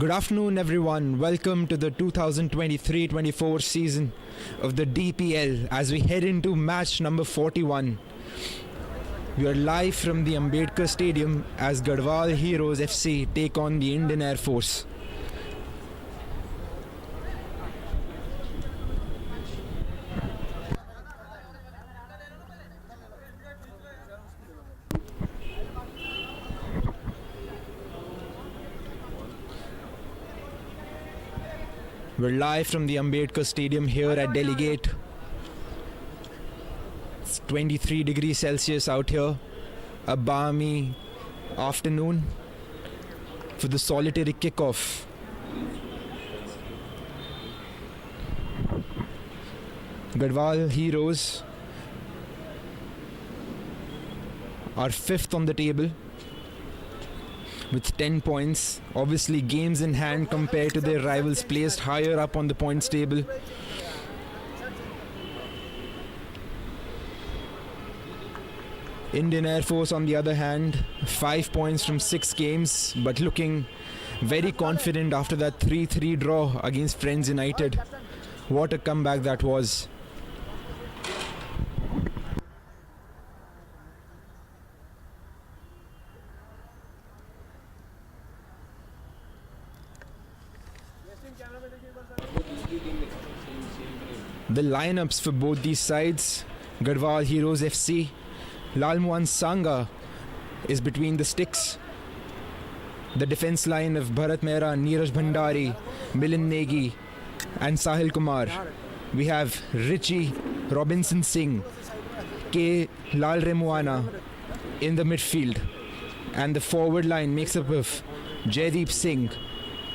Good afternoon, everyone. Welcome to the 2023-24 season of the DPL as we head into match number 41. We are live from the Ambedkar Stadium as Garhwal Heroes FC take on the Indian Air Force. We're live from the Ambedkar Stadium here at Delhi Gate. It's 23 degrees Celsius out here. A balmy afternoon for the solitary kickoff. Garhwal Heroes are fifth on the table with 10 points. Obviously games in hand compared to their rivals placed higher up on the points table. Indian Air Force on the other hand, 5 points from 6 games, but looking very confident after that 3-3 draw against Friends United. What a comeback that was. The lineups for both these sides: Garhwal Heroes FC, Lalmohan Sangha is between the sticks. The defense line of Bharat Mehra, Neeraj Bhandari, Milind Negi and Sahil Kumar. We have Richie Robinson Singh, K. Lal Remuana in the midfield, and the forward line makes up of Jaideep Singh,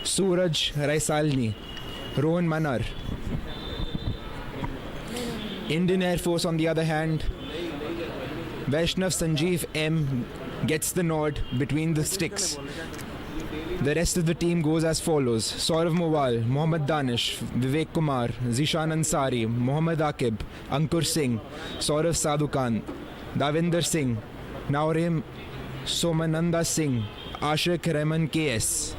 Suraj Raisalni, Rohan Manar. Indian Air Force on the other hand, Vaishnav Sanjeev M gets the nod between the sticks. The rest of the team goes as follows: Saurav Mowal, Mohammad Danish, Vivek Kumar, Zishan Ansari, Mohammad Akib, Ankur Singh, Saurav Sadhukan, Davinder Singh, Naurem Somananda Singh, Ashik Rahman KS.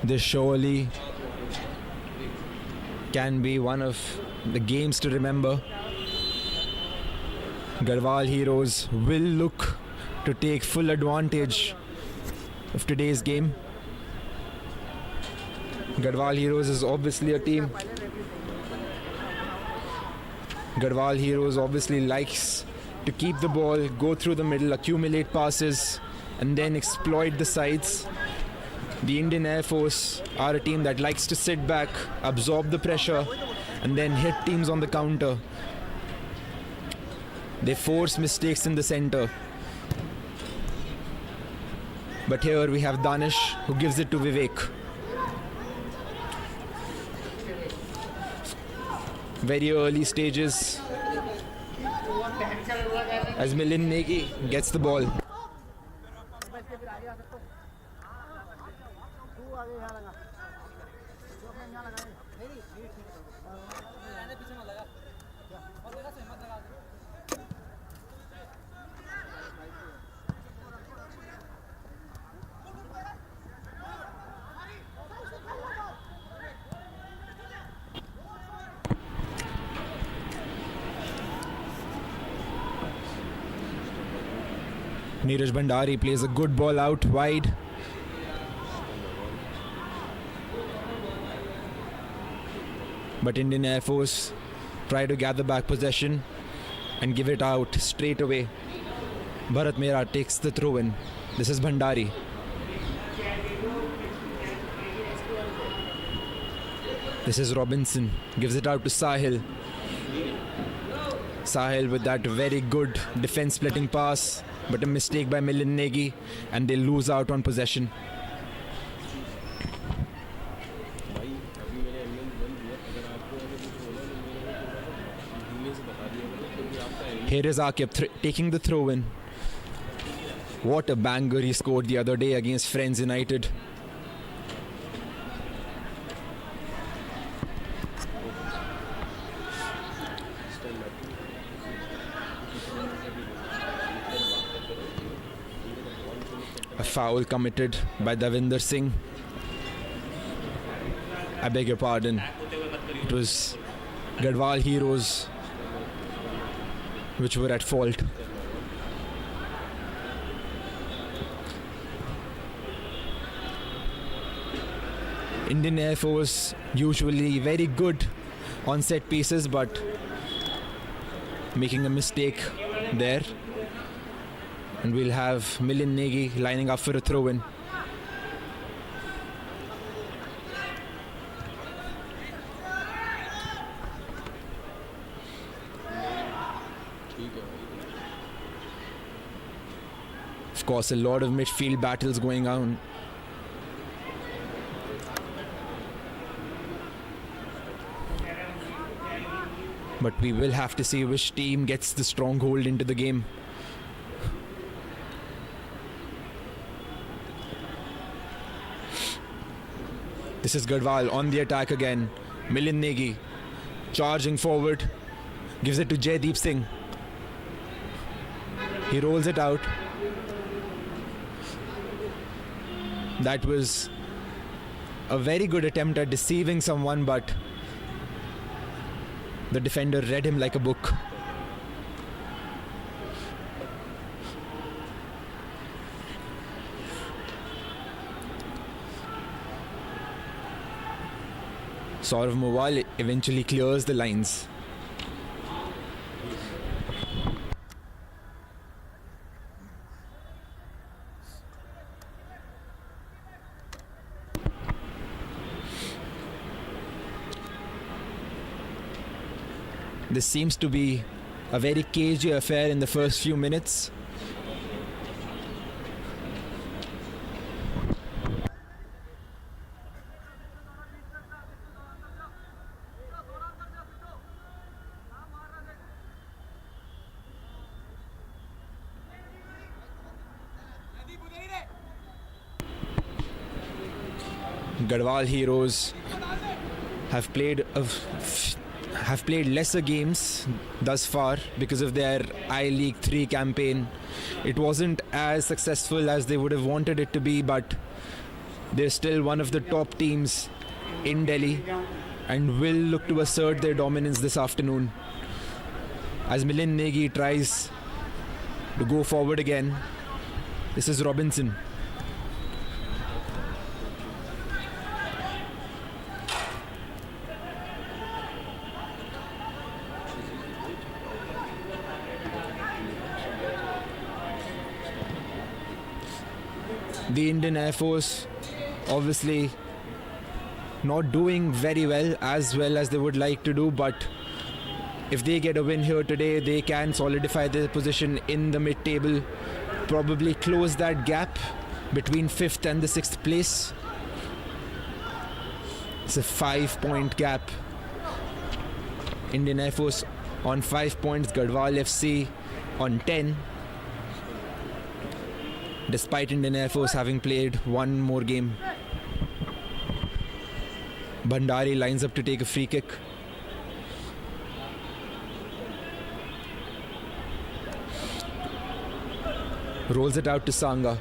This surely can be one of the games to remember. Garhwal Heroes will look to take full advantage of today's game. Garhwal Heroes is obviously a team. Garhwal Heroes obviously likes to keep the ball, go through the middle, accumulate passes, and then exploit the sides. The Indian Air Force are a team that likes to sit back, absorb the pressure, and then hit teams on the counter. They force mistakes in the center. But here we have Danish who gives it to Vivek. Very early stages as Milind Negi gets the ball. Neeraj Bhandari plays a good ball out wide. But Indian Air Force try to gather back possession and give it out straight away. Bharat Mehra takes the throw in. This is Bhandari. This is Robinson. Gives it out to Sahil. Sahil with that very good defense splitting pass. But a mistake by Milind Negi. And they lose out on possession. Here is Akib taking the throw in. What a banger he scored the other day against Friends United. A foul committed by Davinder Singh. I beg your pardon. It was Garhwal Heroes which were at fault. Indian Air Force usually very good on set pieces, but making a mistake there. And we'll have Milind Negi lining up for a throw-in. Of course, a lot of midfield battles going on. But we will have to see which team gets the stronghold into the game. This is Garhwal on the attack again. Milind Negi charging forward. Gives it to Jaideep Singh. He rolls it out. That was a very good attempt at deceiving someone, but the defender read him like a book. Saurav Mawal eventually clears the lines. This seems to be a very cagey affair in the first few minutes. Garhwal Heroes have played lesser games thus far because of their I-League 3 campaign. It wasn't as successful as they would have wanted it to be, but they're still one of the top teams in Delhi and will look to assert their dominance this afternoon. As Milind Negi tries to go forward again, this is Robinson. The Indian Air Force obviously not doing very well as they would like to do, but if they get a win here today, they can solidify their position in the mid-table, probably close that gap between 5th and the 6th place. It's a 5-point gap. Indian Air Force on 5 points, Garhwal FC on 10. Despite Indian Air Force having played one more game. Bhandari lines up to take a free kick. Rolls it out to Sangha.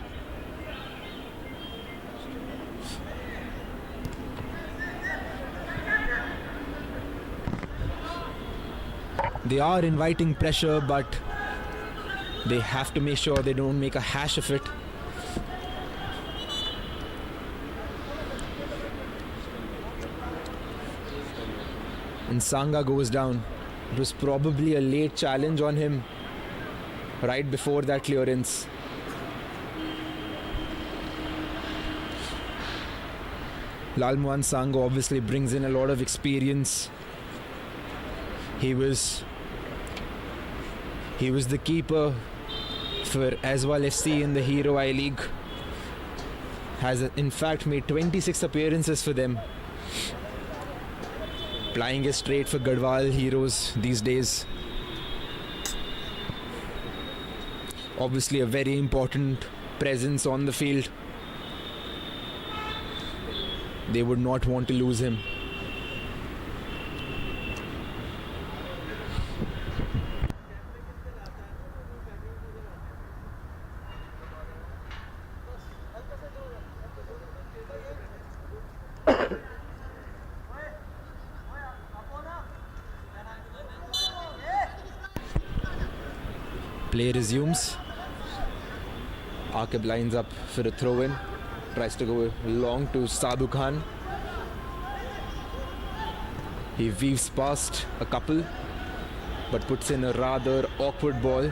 They are inviting pressure, but they have to make sure they don't make a hash of it. And Sangha goes down. It was probably a late challenge on him right before that clearance. Lalmohan Sango obviously brings in a lot of experience. He was the keeper for Garhwal FC in the Hero I League. Has in fact made 26 appearances for them. Plying his trade for Garhwal Heroes these days. Obviously a very important presence on the field. They would not want to lose him. Play resumes. Aqib lines up for a throw-in. Tries to go long to Sadhu Khan. He weaves past a couple, but puts in a rather awkward ball.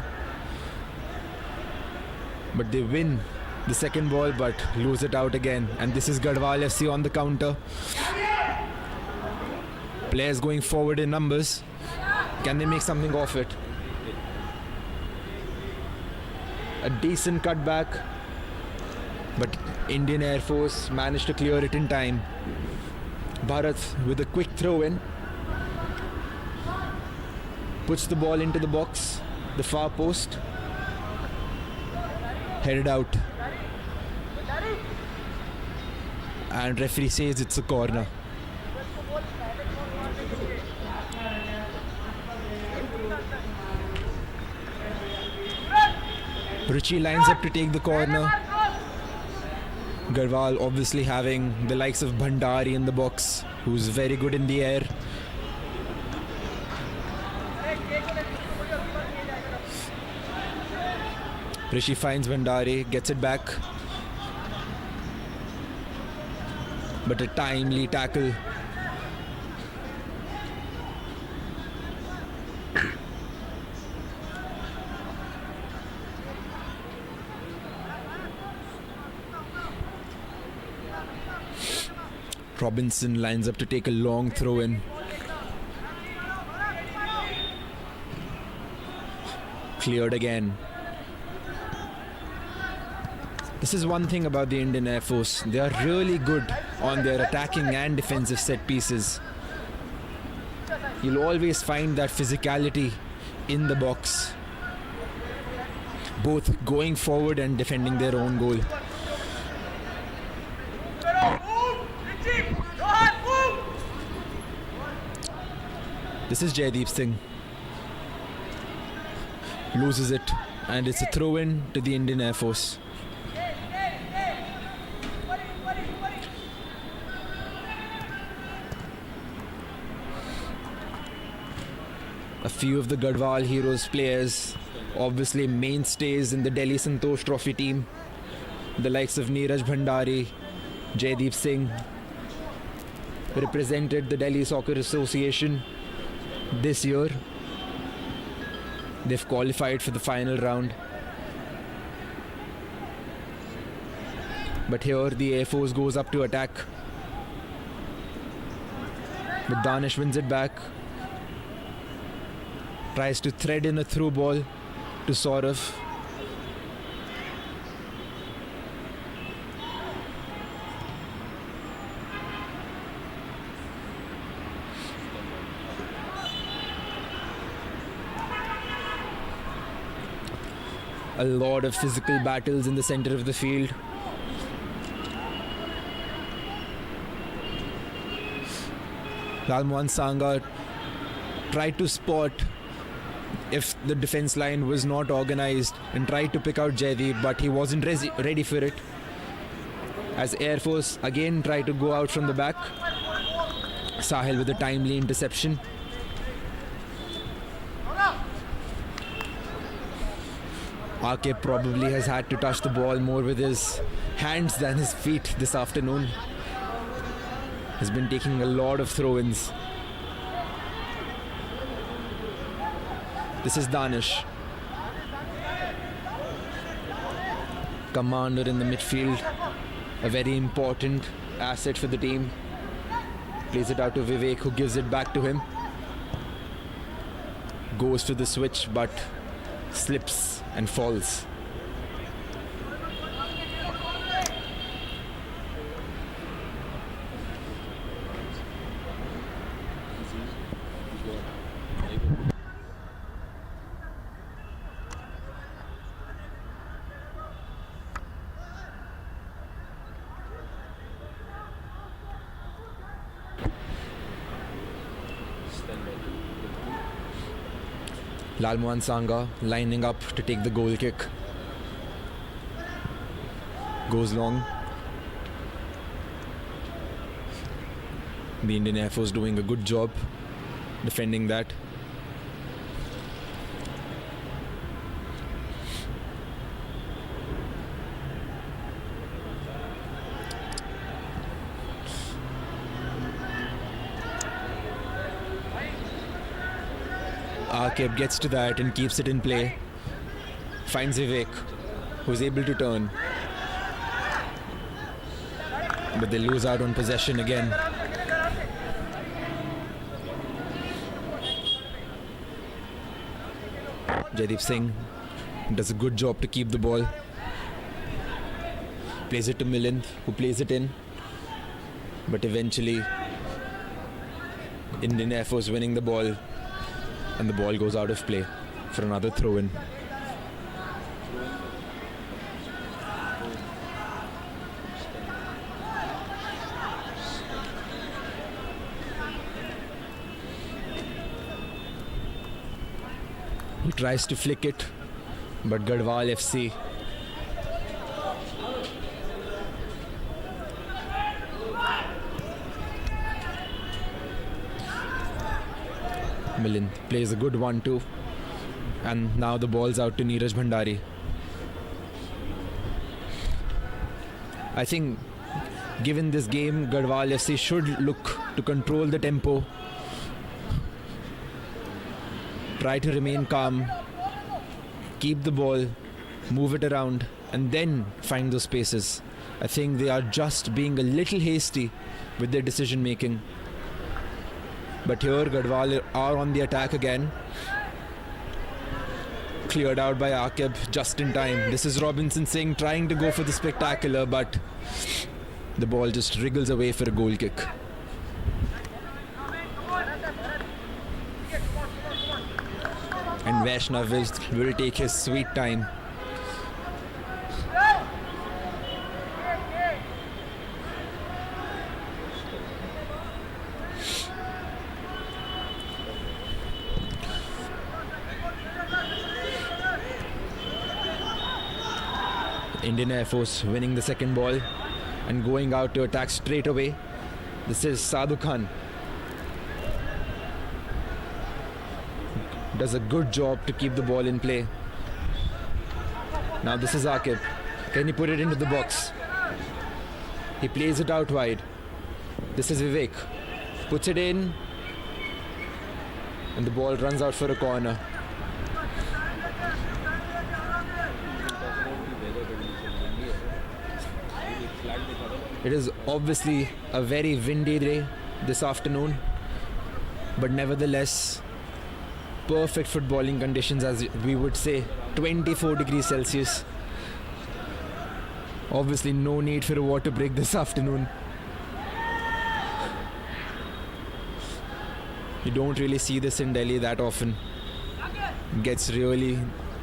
But they win the second ball, but lose it out again. And this is Garhwal FC on the counter. Players going forward in numbers. Can they make something of it? A decent cutback, but Indian Air Force managed to clear it in time. Bharat with a quick throw in, puts the ball into the box, the far post, headed out, and referee says it's a corner. Ruchi lines up to take the corner. Garhwal obviously having the likes of Bhandari in the box, who's very good in the air. Rishi finds Bhandari, gets it back. But a timely tackle. Robinson lines up to take a long throw in. Cleared again. This is one thing about the Indian Air Force. They are really good on their attacking and defensive set pieces. You'll always find that physicality in the box, both going forward and defending their own goal. This is Jaideep Singh. Loses it, and it's a throw-in to the Indian Air Force. A few of the Garhwal Heroes players, obviously mainstays in the Delhi Santosh Trophy team. The likes of Neeraj Bhandari, Jaideep Singh, represented the Delhi Soccer Association this year. They've qualified for the final round. But here the Air Force goes up to attack. But Danish wins it back. Tries to thread in a through ball to Saurav. A lot of physical battles in the center of the field. Lalmohan Sanga tried to spot if the defense line was not organized and tried to pick out Jaideep, but he wasn't ready for it. As Air Force again tried to go out from the back. Sahil with a timely interception. Aqib probably has had to touch the ball more with his hands than his feet this afternoon. Has been taking a lot of throw-ins. This is Danish. Commander in the midfield. A very important asset for the team. Plays it out to Vivek, who gives it back to him. Goes to the switch, but slips and falls. Lalmohan Sangha lining up to take the goal kick. Goes long. The Indian Air Force doing a good job defending that. Akib gets to that and keeps it in play. Finds Vivek, who's able to turn. But they lose out on possession again. Jaideep Singh does a good job to keep the ball. Plays it to Milind, who plays it in. But eventually, Indian Air Force winning the ball. And the ball goes out of play for another throw-in. He tries to flick it, but Garhwal FC Milind plays a good 1-2, and now the ball's out to Neeraj Bhandari. I think given this game, Garhwal FC should look to control the tempo, try to remain calm, keep the ball, move it around, and then find those spaces. I think they are just being a little hasty with their decision making. But here Garhwal are on the attack again. Cleared out by Akib just in time. This is Robinson Singh trying to go for the spectacular, but the ball just wriggles away for a goal kick. And Vaishnav will take his sweet time. Indian Air Force winning the second ball and going out to attack straight away. This is Sadhu Khan. Does a good job to keep the ball in play. Now this is Akib. Can he put it into the box? He plays it out wide. This is Vivek. Puts it in. And the ball runs out for a corner. It is obviously a very windy day this afternoon, but nevertheless, perfect footballing conditions, as we would say, 24 degrees Celsius. Obviously, no need for a water break this afternoon. You don't really see this in Delhi that often. It gets really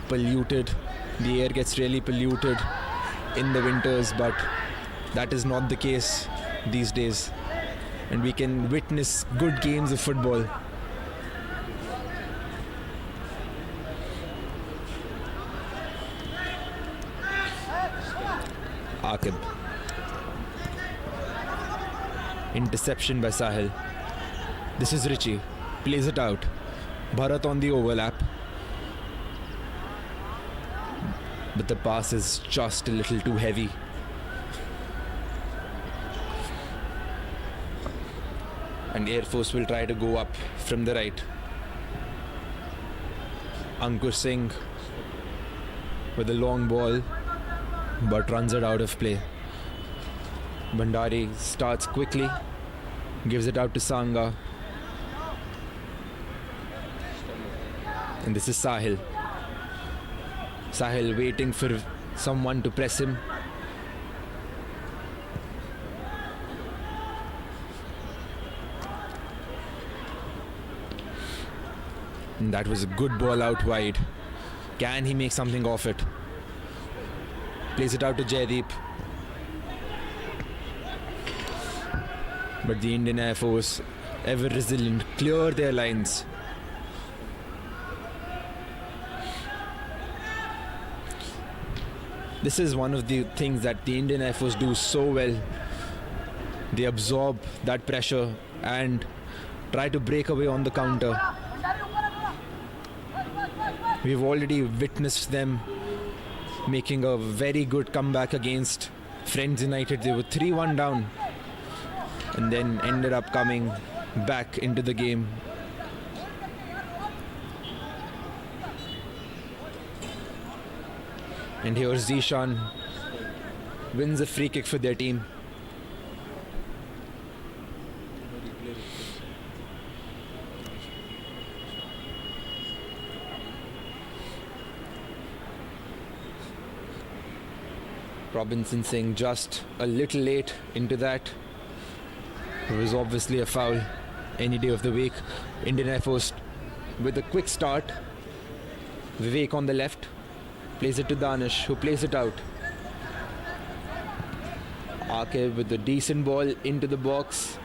polluted. The air gets really polluted in the winters, but that is not the case these days, and we can witness good games of football. Akib. Interception by Sahil. This is Richie. Plays it out. Bharat on the overlap. But the pass is just a little too heavy. And Air Force will try to go up from the right. Ankur Singh with a long ball, but runs it out of play. Bhandari starts quickly, gives it out to Sanga. And this is Sahil. Sahil waiting for someone to press him. And that was a good ball out wide. Can he make something of it? Plays it out to Jaideep. But the Indian Air Force, ever resilient, clear their lines. This is one of the things that the Indian Air Force do so well. They absorb that pressure and try to break away on the counter. We've already witnessed them making a very good comeback against Friends United. They were 3-1 down and then ended up coming back into the game. And here Zishan wins a free kick for their team. Robinson saying just a little late into that. It was obviously a foul any day of the week. Indian Air Force with a quick start. Vivek on the left. Plays it to Danish, who plays it out. Ake with a decent ball into the box.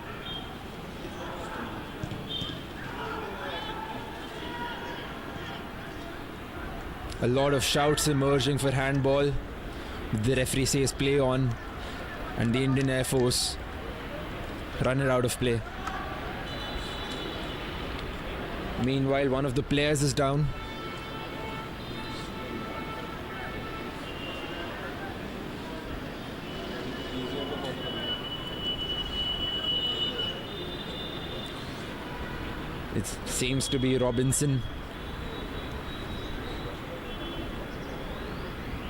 A lot of shouts emerging for handball. The referee says play on, and the Indian Air Force run it out of play. Meanwhile, one of the players is down. It seems to be Robinson.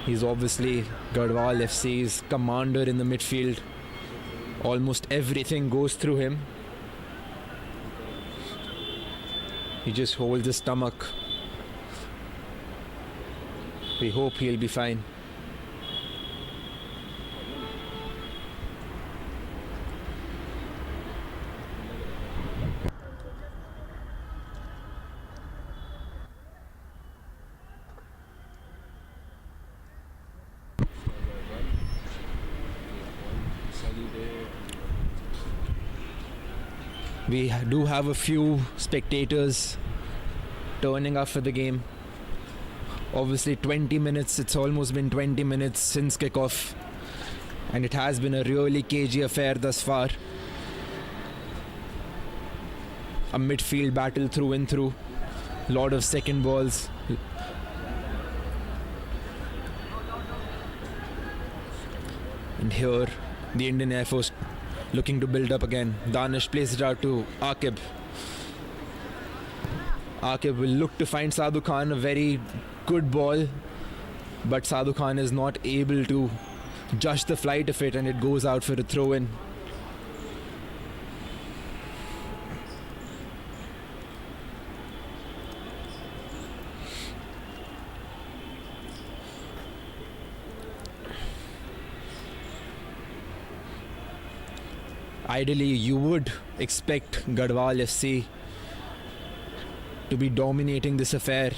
He's obviously Garhwal FC's commander in the midfield. Almost everything goes through him. He just holds his stomach. We hope he'll be fine. We do have a few spectators turning up for the game. Obviously 20 minutes, it's almost been 20 minutes since kickoff, and it has been a really cagey affair thus far. A midfield battle through and through. A lot of second balls. And here the Indian Air Force looking to build up again. Danish plays it out to Aqib. Aqib will look to find Sadhu Khan, a very good ball, but Sadhu Khan is not able to judge the flight of it, and it goes out for a throw-in. Ideally, you would expect Garhwal FC to be dominating this affair,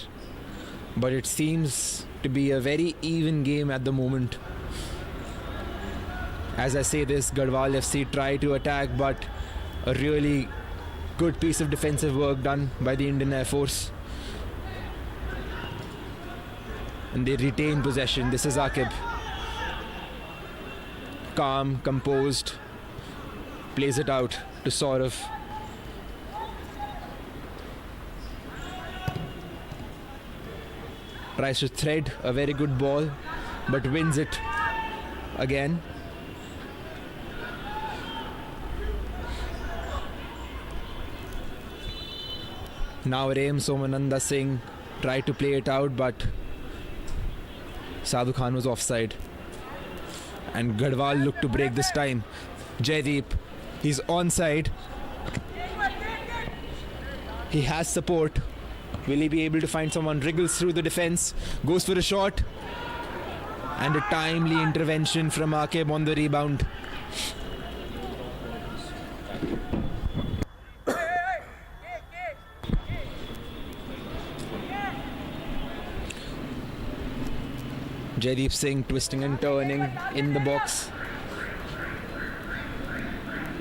but it seems to be a very even game at the moment. As I say this, Garhwal FC try to attack, but a really good piece of defensive work done by the Indian Air Force. And they retain possession. This is Aqib. Calm, composed. Plays it out to Saurav. Tries to thread a very good ball, but wins it again. Now Rem Somananda Singh tried to play it out, but Sadhu Khan was offside. And Garhwal looked to break this time. Jaideep, he's onside. He has support. Will he be able to find someone? Wriggles through the defense, goes for a shot. And a timely intervention from Akib on the rebound. Jaideep Singh twisting and turning in the box.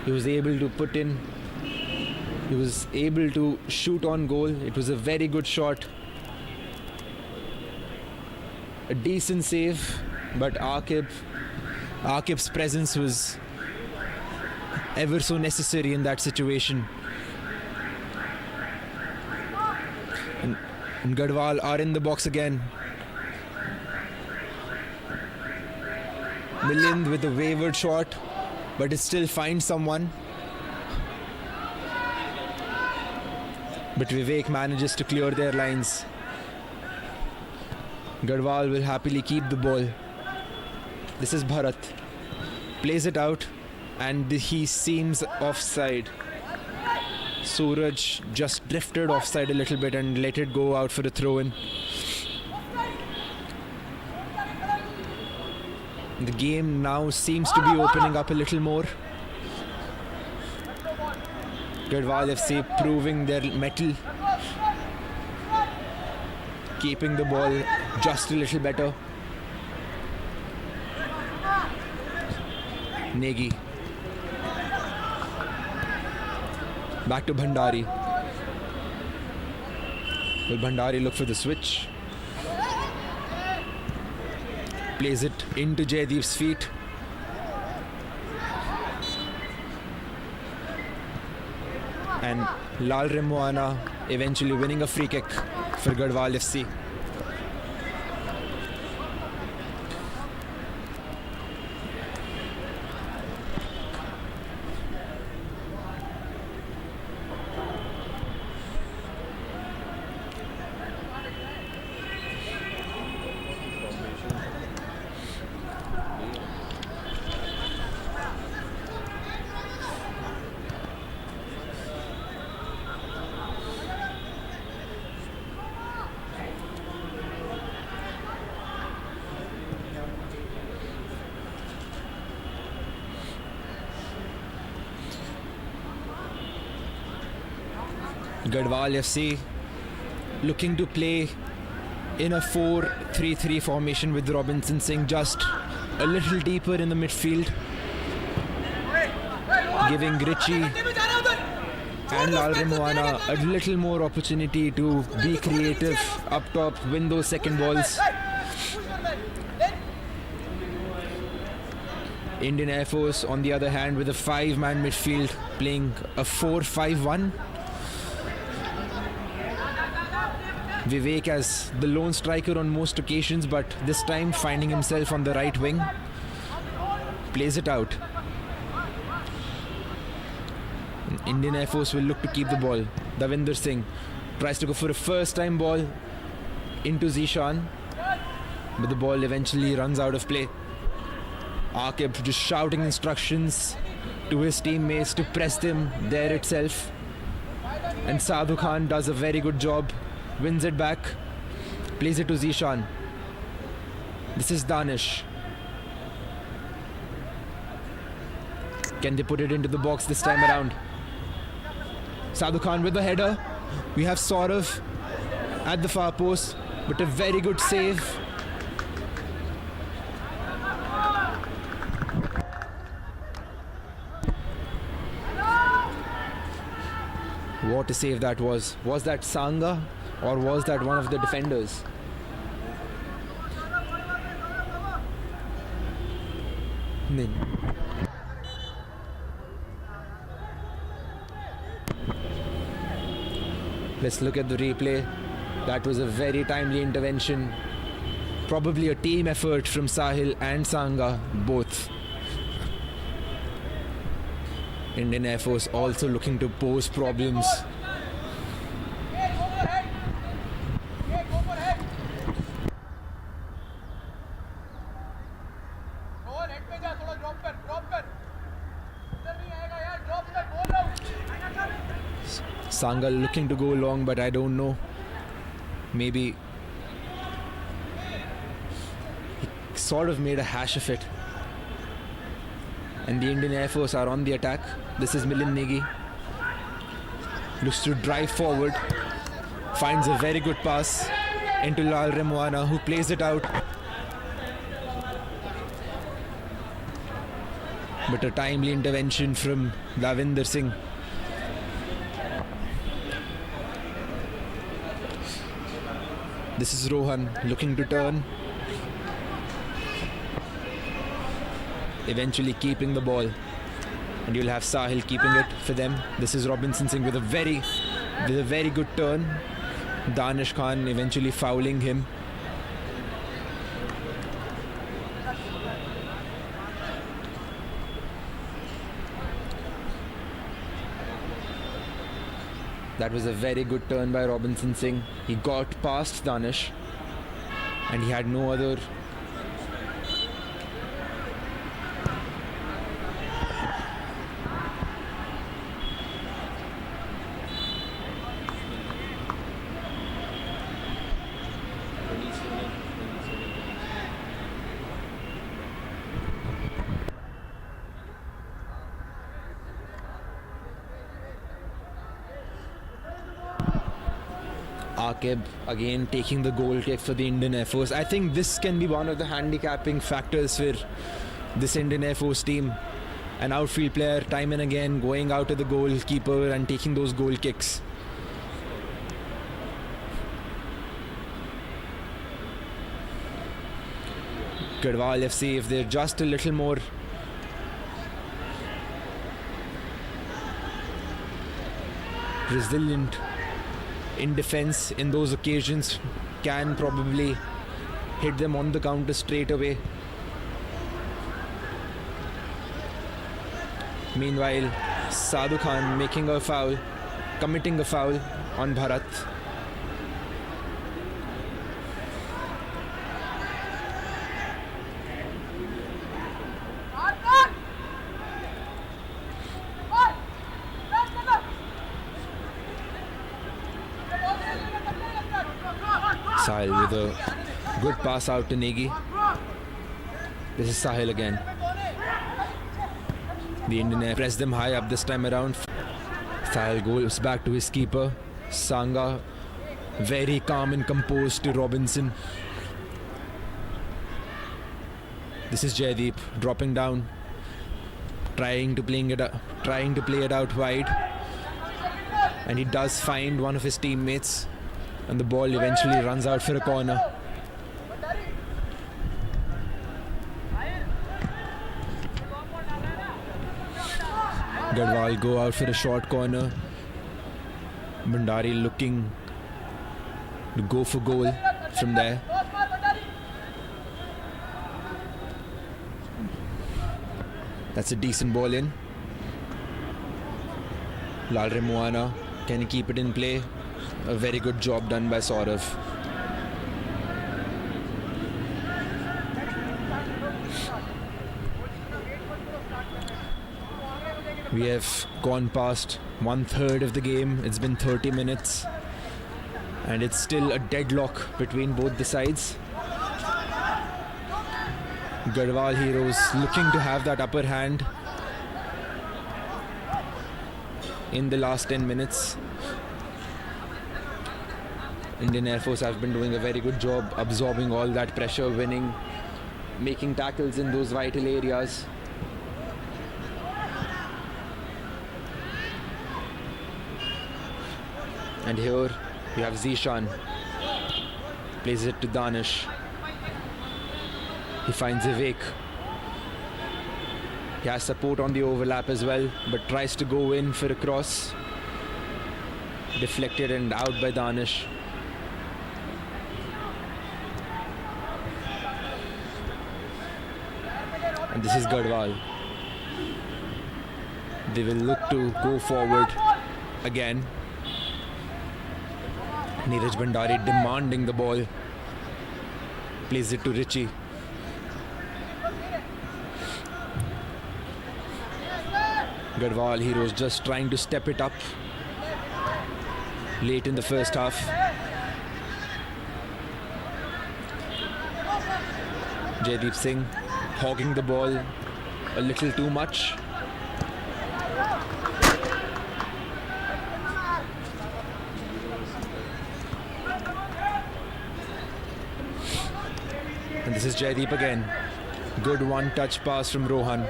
He was able to put in. He was able to shoot on goal. It was a very good shot. A decent save, but Akib's presence was ever so necessary in that situation. And Garhwal are in the box again. Milind with a wayward shot, but it still finds someone. But Vivek manages to clear their lines. Garhwal will happily keep the ball. This is Bharat. Plays it out, and he seems offside. Suraj just drifted offside a little bit and let it go out for a throw-in. The game now seems to be opening up a little more. Garhwal FC proving their mettle, keeping the ball just a little better. Negi. Back to Bhandari. Will Bhandari look for the switch? Plays it into Jaideep's feet. And Lal Remuana eventually winning a free kick for Garhwal FC. Garhwal FC looking to play in a 4-3-3 formation with Robinson Singh just a little deeper in the midfield, giving Richie and Lal Remuana a little more opportunity to be creative up top, win those second balls. Indian Air Force on the other hand with a 5-man midfield playing a 4-5-1. Vivek as the lone striker on most occasions, but this time finding himself on the right wing. Plays it out. Indian Air Force will look to keep the ball. Davinder Singh tries to go for a first time ball into Zishan, but the ball eventually runs out of play. Akib just shouting instructions to his teammates to press them there itself. And Sadhu Khan does a very good job. Wins it back, plays it to Zishan. This is Danish. Can they put it into the box this time around? Sadhu Khan with the header. We have Saurav at the far post, but a very good save. What a save that was. Was that Sangha? Or was that one of the defenders? Let's look at the replay. That was a very timely intervention. Probably a team effort from Sahil and Sangha, both. Indian Air Force also looking to pose problems. Sanga looking to go long, but I don't know. Maybe he sort of made a hash of it. And the Indian Air Force are on the attack. This is Milind Negi. Looks to drive forward. Finds a very good pass into Lal Remwana, who plays it out. But a timely intervention from Davinder Singh. This is Rohan looking to turn. Eventually keeping the ball. And you'll have Sahil keeping it for them. This is Robinson Singh with a very good turn. Danish Khan eventually fouling him. That was a very good turn by Robinson Singh. He got past Danish and he had no other Akib again taking the goal kick for the Indian Air Force. I think this can be one of the handicapping factors for this Indian Air Force team. An outfield player time and again going out to the goalkeeper and taking those goal kicks. Garhwal FC, if they're just a little more resilient in defense in those occasions, can probably hit them on the counter straight away. Meanwhile, Sadhu Khan making a foul, committing a foul on Bharat. Sahil with a good pass out to Negi. This is Sahil again. The Indian Air press them high up this time around. Sahil goes back to his keeper. Sanga very calm and composed to Robinson. This is Jaideep dropping down, trying to play it out wide, and he does find one of his teammates. And the ball eventually runs out for a corner. Garhwal go out for a short corner. Bhandari looking to go for goal from there. That's a decent ball in. Lal Remwana, can he keep it in play? A very good job done by Saurav. We have gone past 1/3 of the game. It's been 30 minutes and it's still a deadlock between both the sides. Garhwal Heroes looking to have that upper hand in the last 10 minutes. Indian Air Force have been doing a very good job absorbing all that pressure, winning, making tackles in those vital areas. And here you have Zishan, plays it to Danish. He finds Vivek. He has support on the overlap as well, but tries to go in for a cross. Deflected and out by Danish. And this is Garhwal. They will look to go forward again. Neeraj Bhandari demanding the ball. Plays it to Richie. Garhwal Heroes just trying to step it up. late in the first half. Jaideep Singh hogging the ball a little too much. And this is Jaideep again. Good one-touch pass from Rohan.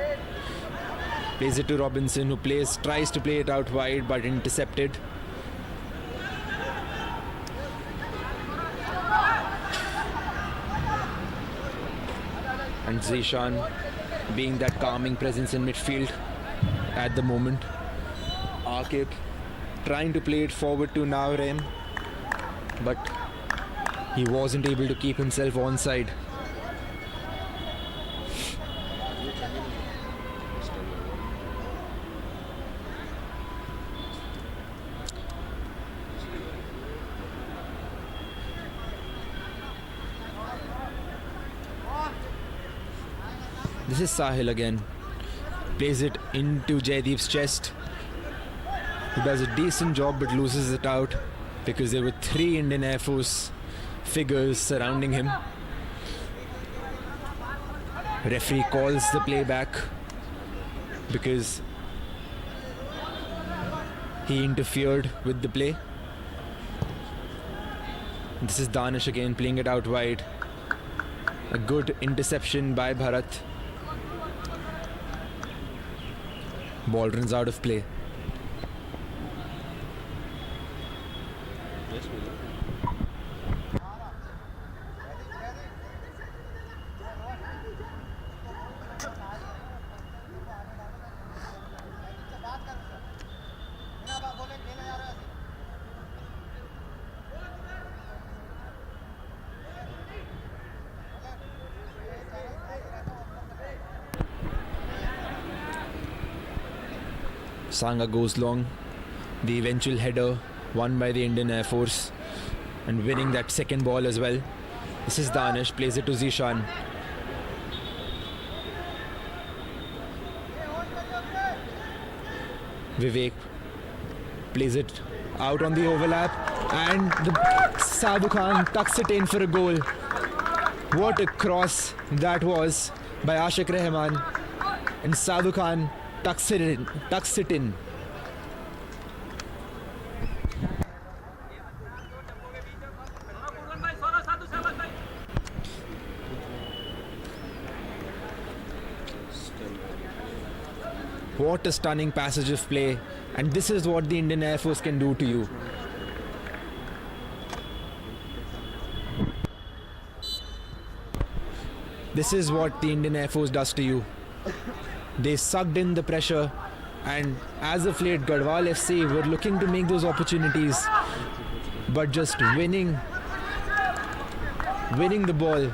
Plays it to Robinson, who tries to play it out wide but intercepted. And Zishan being that calming presence in midfield at the moment. Akib trying to play it forward to Naurem, but he wasn't able to keep himself onside. This is Sahil again. Plays it into Jaideep's chest, who does a decent job but loses it out because there were 3 Indian Air Force figures surrounding him. Referee calls the play back because he interfered with the play. This is Danish again playing it out wide. A good interception by Bharat. Ball runs out of play. Sangha goes long. The eventual header won by the Indian Air Force and winning that second ball as well. This is Danish, plays it to Zishan. Vivek plays it out on the overlap, and Sadhu Khan tucks it in for a goal. What a cross that was by Ashik Rahman, and Sadhu Khan tucks it in. What a stunning passage of play, and this is what the Indian Air Force can do to you. This is what the Indian Air Force does to you. They sucked in the pressure, and as of late, Garhwal FC were looking to make those opportunities, but just winning the ball,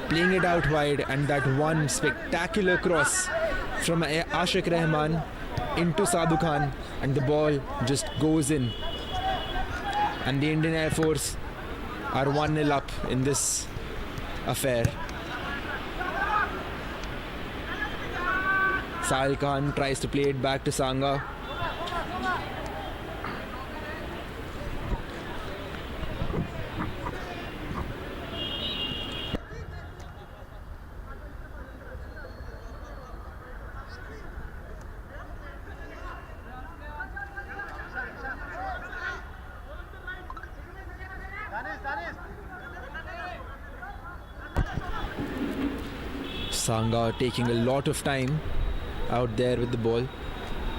playing it out wide, and that one spectacular cross from Ashik Rahman into Sadhu Khan, and the ball just goes in. And the Indian Air Force are 1-0 up in this affair. Sahil Khan tries to play it back to Sangha. Sangha taking a lot of time out there with the ball.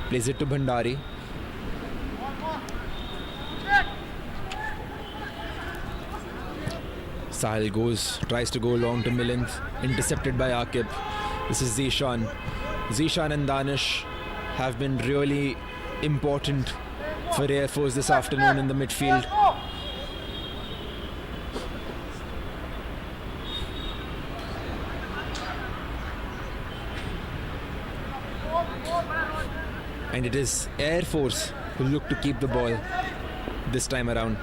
Plays it to Bhandari. Sahil tries to go long to Milind, intercepted by Akib. This is Zishan. Zishan and Danish have been really important for Air Force this afternoon in the midfield. And it is Air Force who look to keep the ball this time around.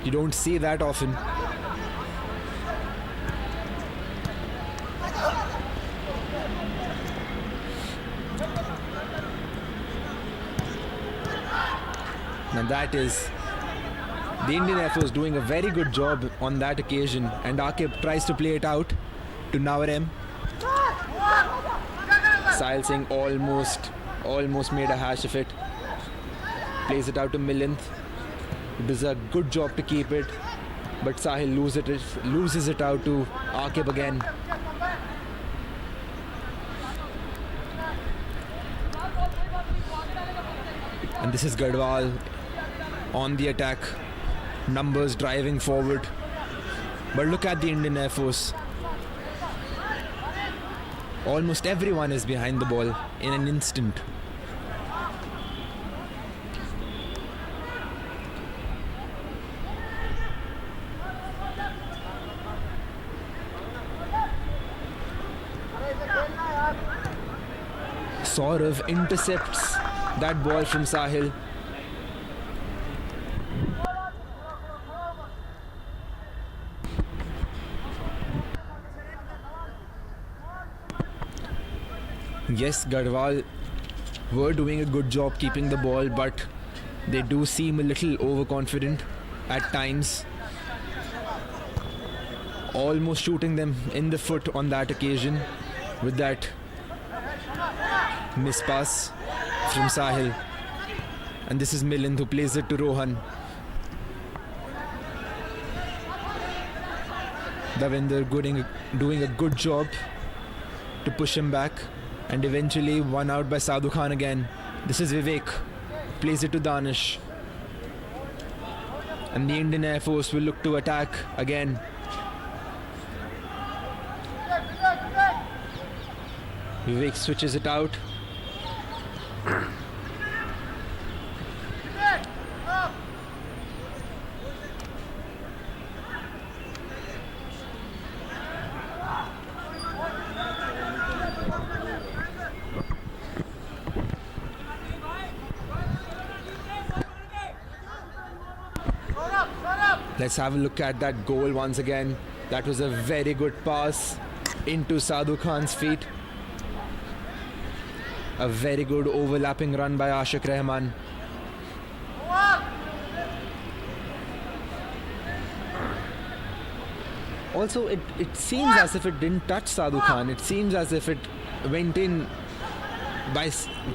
You don't see that often. Now that is the Indian Air Force doing a very good job on that occasion, and Akib tries to play it out to Nawarem. Sahil Singh almost made a hash of it. Plays it out to Milind. He does a good job to keep it, but Sahil loses it out to Akib again. And this is Garhwal on the attack. Numbers driving forward. But look at the Indian Air Force. Almost everyone is behind the ball in an instant. Saurav intercepts that ball from Sahil. Yes, Garhwal were doing a good job keeping the ball, but they do seem a little overconfident at times. Almost shooting them in the foot on that occasion with that miss pass from Sahil. And this is Milind who plays it to Rohan. Davinder doing a good job to push him back, and eventually one out by Sadhu Khan again. This is Vivek, plays it to Danish. And the Indian Air Force will look to attack again. Vivek switches it out. Let's have a look at that goal once again. That was a very good pass into Sadhu Khan's feet. A very good overlapping run by Ashik Rahman. Also, it seems as if it didn't touch Sadhu Khan. It seems as if it went in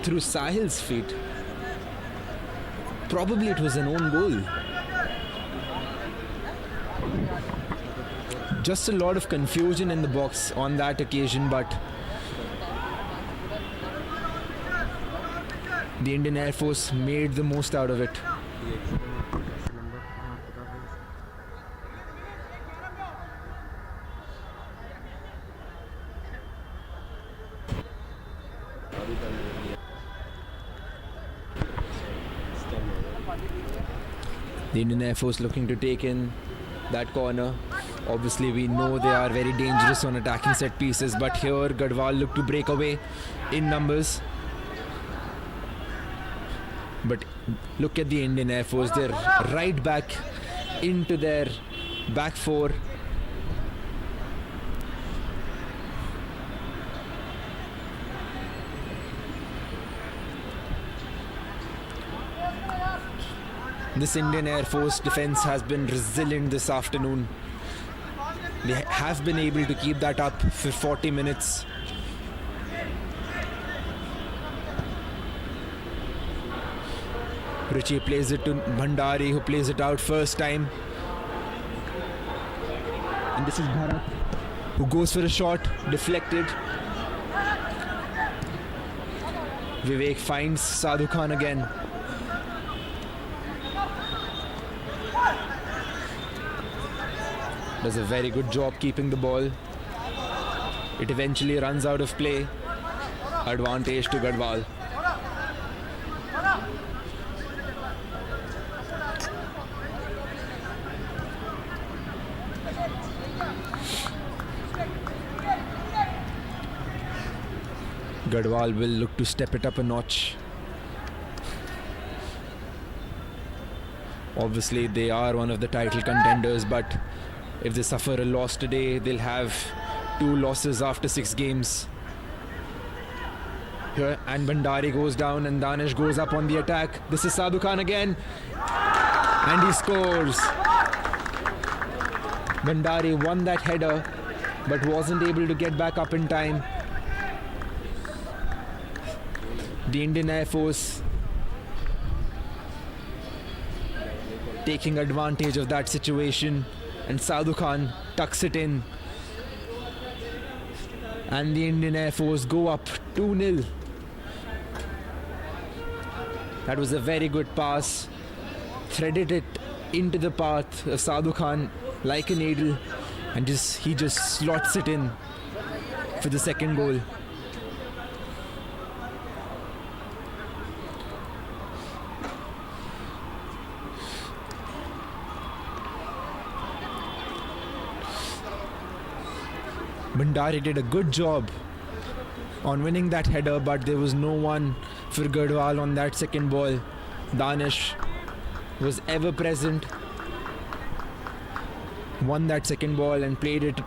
through Sahil's feet. Probably it was an own goal. Just a lot of confusion in the box on that occasion, but the Indian Air Force made the most out of it. The Indian Air Force looking to take in that corner. Obviously, we know they are very dangerous on attacking set pieces, but here Garhwal looked to break away in numbers. But look at the Indian Air Force, they're right back into their back four. This Indian Air Force defense has been resilient this afternoon. They have been able to keep that up for 40 minutes. Ruchi plays it to Bhandari, who plays it out first time. And this is Bharat, who goes for a shot, deflected. Vivek finds Sadhu Khan again. Does a very good job keeping the ball. It eventually runs out of play. Advantage to Garhwal. Garhwal will look to step it up a notch. Obviously, they are one of the title contenders, but if they suffer a loss today, they'll have 2 losses after 6 games. Here, and Bhandari goes down and Danish goes up on the attack. This is Sadhu Khan again. And he scores. Bhandari won that header but wasn't able to get back up in time. The Indian Air Force taking advantage of that situation, and Sadhu Khan tucks it in. And the Indian Air Force go up 2-0. That was a very good pass. Threaded it into the path of Sadhu Khan like a needle, and he just slots it in for the second goal. Bhandari did a good job on winning that header, but there was no one for Garhwal on that second ball. Danish was ever present, won that second ball and played it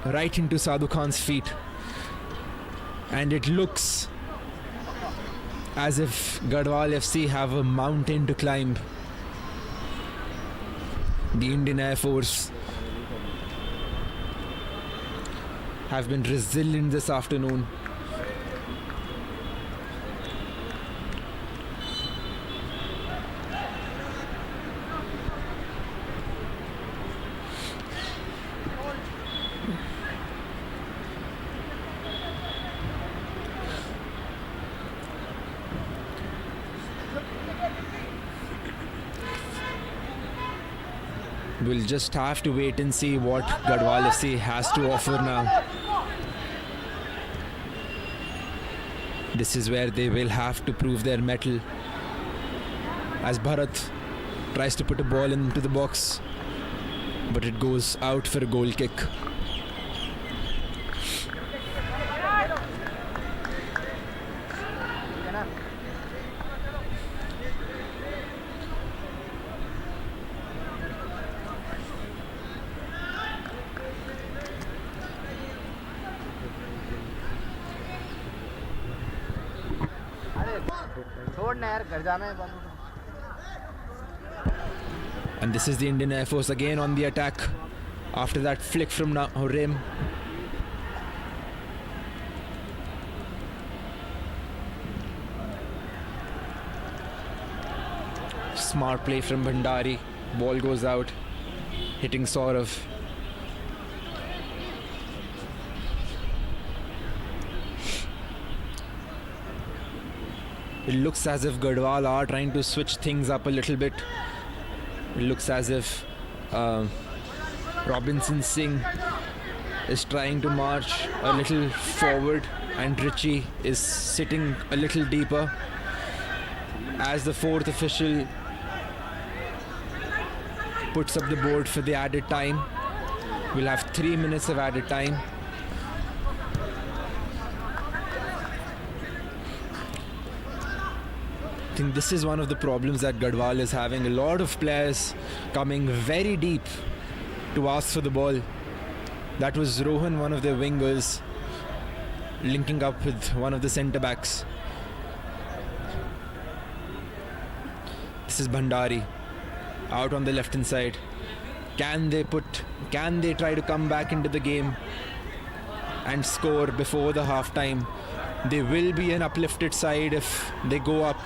right into Sadhu Khan's feet. And it looks as if Garhwal FC have a mountain to climb. The Indian Air Force have been resilient this afternoon. We'll just have to wait and see what Garhwal FC has to offer now. This is where they will have to prove their mettle, as Bharat tries to put a ball into the box, but it goes out for a goal kick. And this is the Indian Air Force again on the attack after that flick from Rim. Smart play from Bhandari. Ball goes out, hitting Saurav. It looks as if Garhwal are trying to switch things up a little bit. It looks as if Robinson Singh is trying to march a little forward and Richie is sitting a little deeper. As the fourth official puts up the board for the added time, we'll have 3 minutes of added time. I think this is one of the problems that Garhwal is having. A lot of players coming very deep to ask for the ball. That was Rohan, one of their wingers, linking up with one of the centre backs. This is Bhandari out on the left hand side. Can they try to come back into the game and score before the half time? They will be an uplifted side if they go up.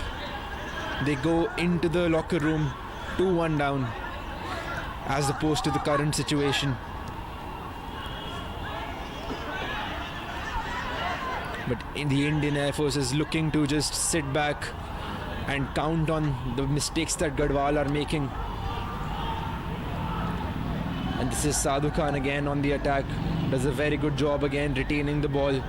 They go into the locker room 2-1 down, as opposed to the current situation. But the Indian Air Force is looking to just sit back and count on the mistakes that Garhwal are making. And this is Sadhu Khan again on the attack. Does a very good job again retaining the ball.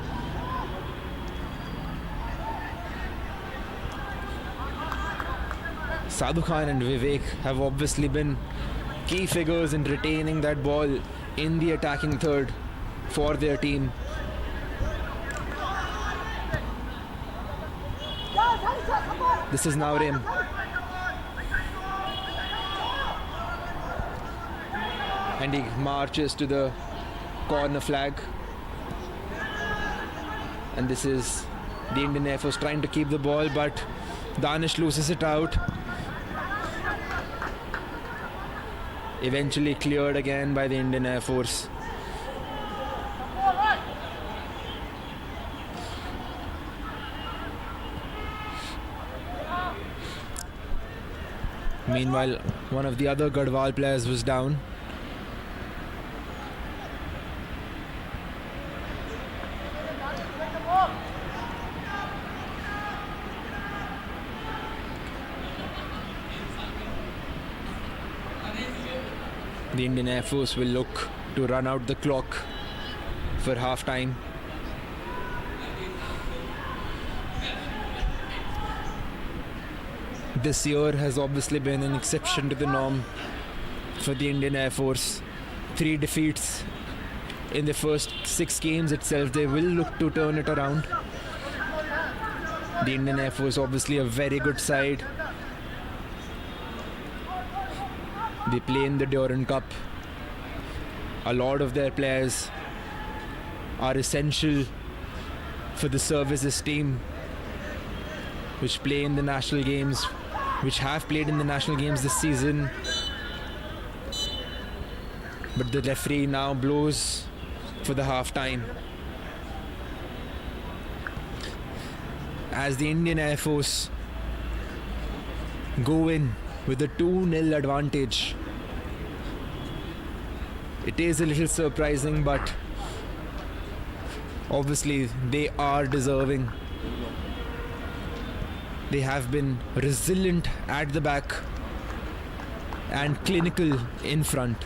Sadhu Khan and Vivek have obviously been key figures in retaining that ball in the attacking third for their team. This is now Rim. And he marches to the corner flag. And this is The Indian Air Force trying to keep the ball, but Danish loses it out. Eventually cleared again by the Indian Air Force. Meanwhile, one of the other Garhwal players was down. The Indian Air Force will look to run out the clock for half time. This year has obviously been an exception to the norm for the Indian Air Force. 3 defeats in the first 6 games itself. They will look to turn it around. The Indian Air Force obviously a very good side. They play in the Durand Cup. A lot of their players are essential for the services team, which play in the national games, which have played in the national games this season. But the referee now blows for the half time, as the Indian Air Force go in with a 2-0 advantage. It is a little surprising, but obviously they are deserving. They have been resilient at the back and clinical in front.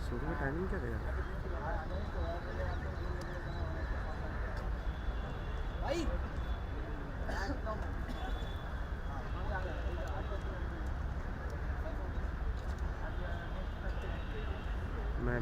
शुरू में timing क्या रहेगा? मैं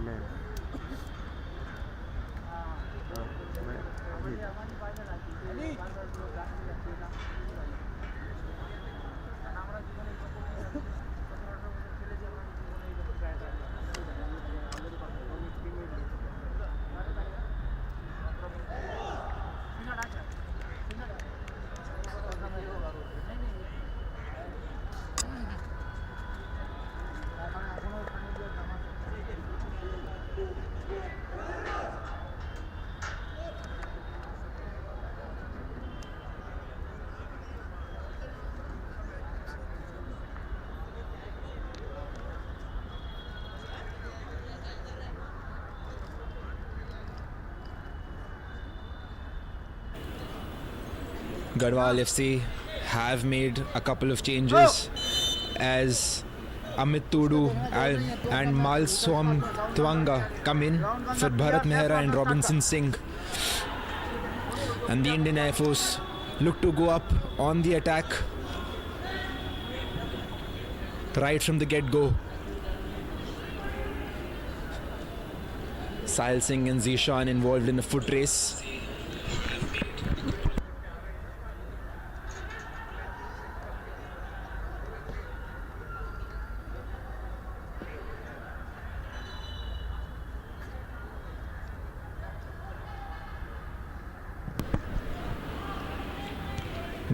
Garhwal FC have made a couple of changes as Amit Tudu and Malswam Twanga come in for Bharat Mehra and Robinson Singh. And the Indian Air Force look to go up on the attack right from the get-go. Sahil Singh and Zishan involved in a foot race.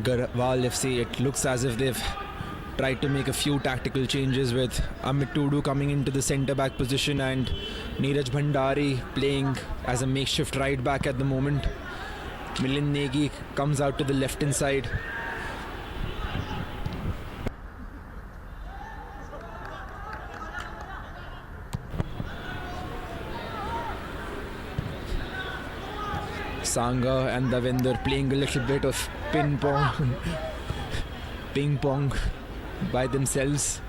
Garhwal FC, it looks as if they've tried to make a few tactical changes with Amit Tudu coming into the centre-back position and Neeraj Bhandari playing as a makeshift right back at the moment. Milind Negi comes out to the left-hand side. Sangha and Davinder playing a little bit of ping pong by themselves.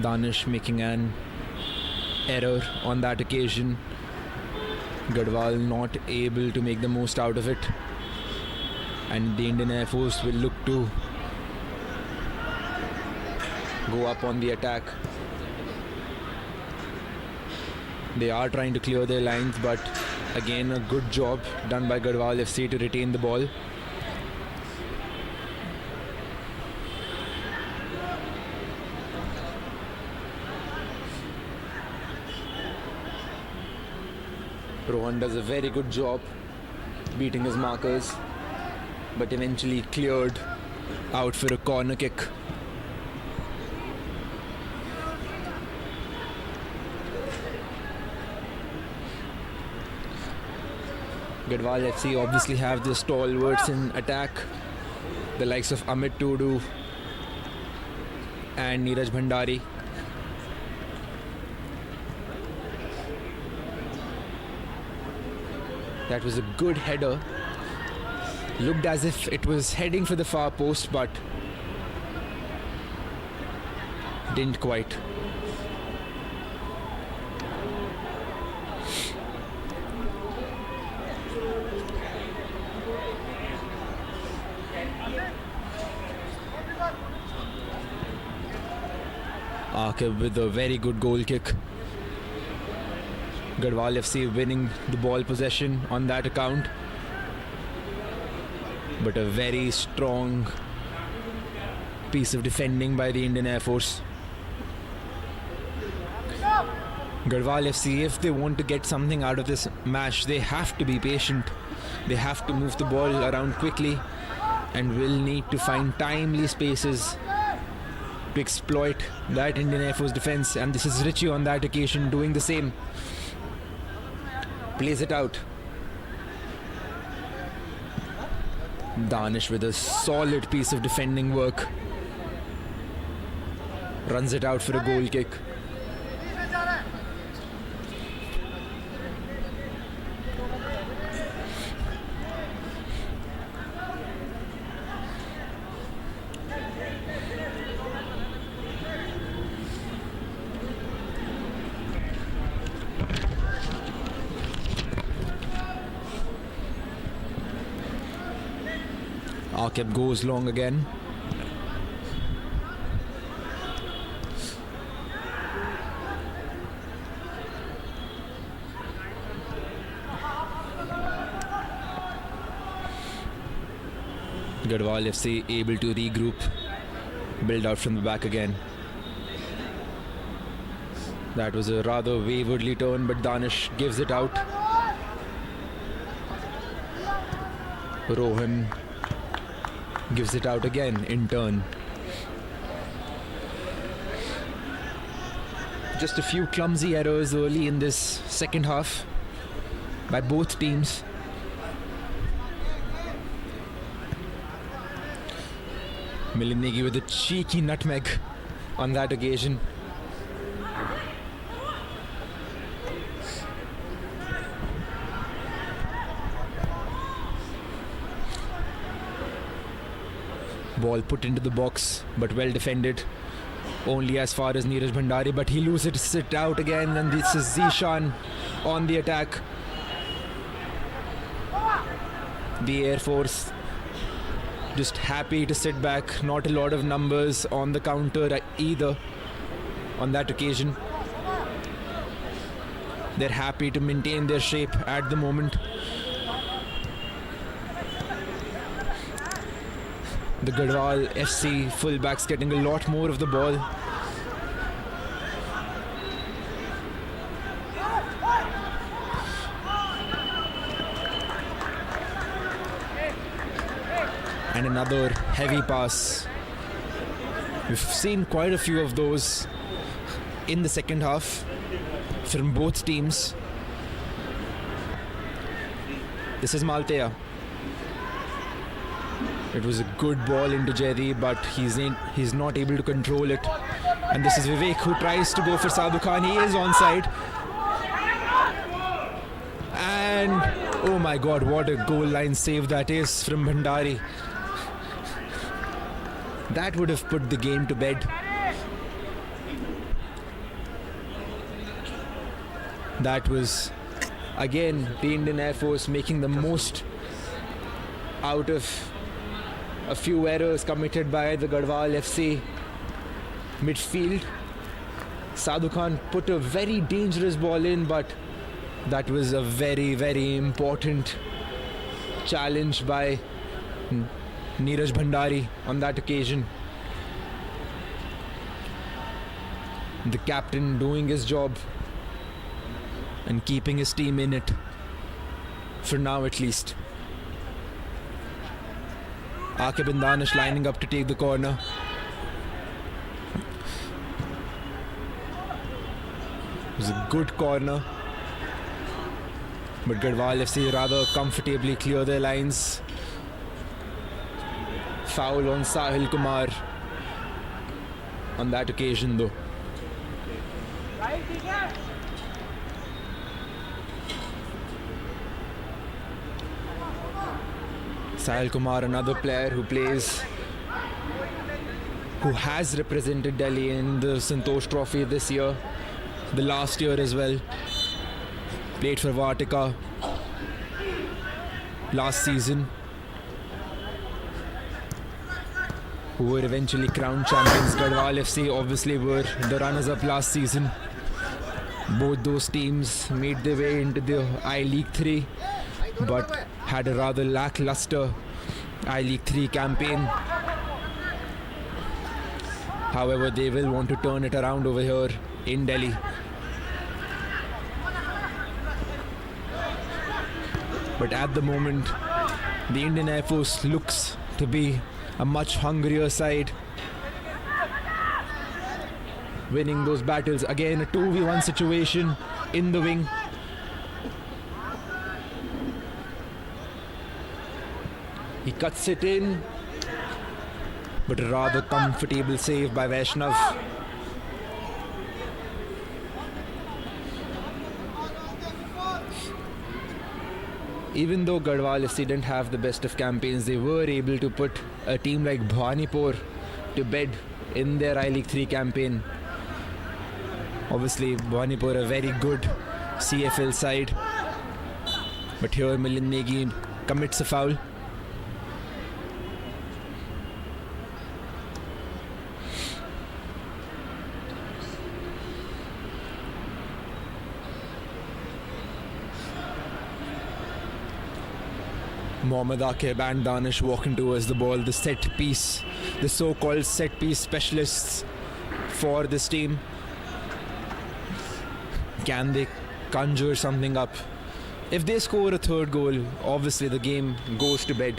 Danish making an error on that occasion. Garhwal not able to make the most out of it. And the Indian Air Force will look to go up on the attack. They are trying to clear their lines, but again a good job done by Garhwal FC to retain the ball. Rohan does a very good job beating his markers, but eventually cleared out for a corner kick. Garhwal FC obviously have the stalwarts in attack, the likes of Amit Tudu and Neeraj Bhandari. That was a good header. Looked as if it was heading for the far post, but didn't quite. Akib with a very good goal kick. Garhwal FC winning the ball possession on that account. But a very strong piece of defending by the Indian Air Force. Garhwal FC, if they want to get something out of this match, they have to be patient. They have to move the ball around quickly and will need to find timely spaces to exploit that Indian Air Force defense. And this is Richie on that occasion doing the same. Plays it out. Danish with a solid piece of defending work. Runs it out for a goal kick. Akib goes long again. Garhwal FC able to regroup, build out from the back again. That was a rather waywardly turn, but Danish gives it out. Rohan gives it out again in turn. Just a few clumsy errors early in this second half by both teams. Milinegi with a cheeky nutmeg on that occasion. Ball put into the box, but well defended. Only as far as Neeraj Bhandari, but he loses it out again, and this is Zishan on the attack. The Air Force just happy to sit back. Not a lot of numbers on the counter either on that occasion. They're happy to maintain their shape at the moment. The Garhwal FC fullbacks getting a lot more of the ball. And another heavy pass. We've seen quite a few of those in the second half from both teams. This is Maltea. It was a good ball into Jaideep, but he's not able to control it. And this is Vivek who tries to go for Sadhu Khan. He is onside. And oh my God, what a goal line save that is from Bhandari. That would have put the game to bed. That was again the Indian Air Force making the most out of a few errors committed by the Garhwal FC midfield. Sadhu Khan put a very dangerous ball in, but that was a very, very important challenge by Neeraj Bhandari on that occasion. The captain doing his job and keeping his team in it, for now at least. Aqib and Danish lining up to take the corner. It was a good corner, but Garhwal FC rather comfortably clear their lines. Foul on Sahil Kumar on that occasion though. Sahil Kumar, another player who has represented Delhi in the Santosh Trophy this year, the last year as well. Played for Vatika last season, who were eventually crowned champions. Garhwal FC obviously were the runners-up last season. Both those teams made their way into the I-League 3, but had a rather lackluster I-League 3 campaign. However, they will want to turn it around over here in Delhi. But at the moment, the Indian Air Force looks to be a much hungrier side, winning those battles. Again, a 2v1 situation in the wing. He cuts it in, but a rather comfortable save by Vaishnav. Even though Garhwal FC didn't have the best of campaigns, they were able to put a team like Bhawanipur to bed in their I-League 3 campaign. Obviously, Bhawanipur a very good CFL side, but here Milind Negi commits a foul. Mohammad Aqib and Danish walking towards the ball, the set piece, the so-called set piece specialists for this team. Can they conjure something up? If they score a third goal, obviously the game goes to bed.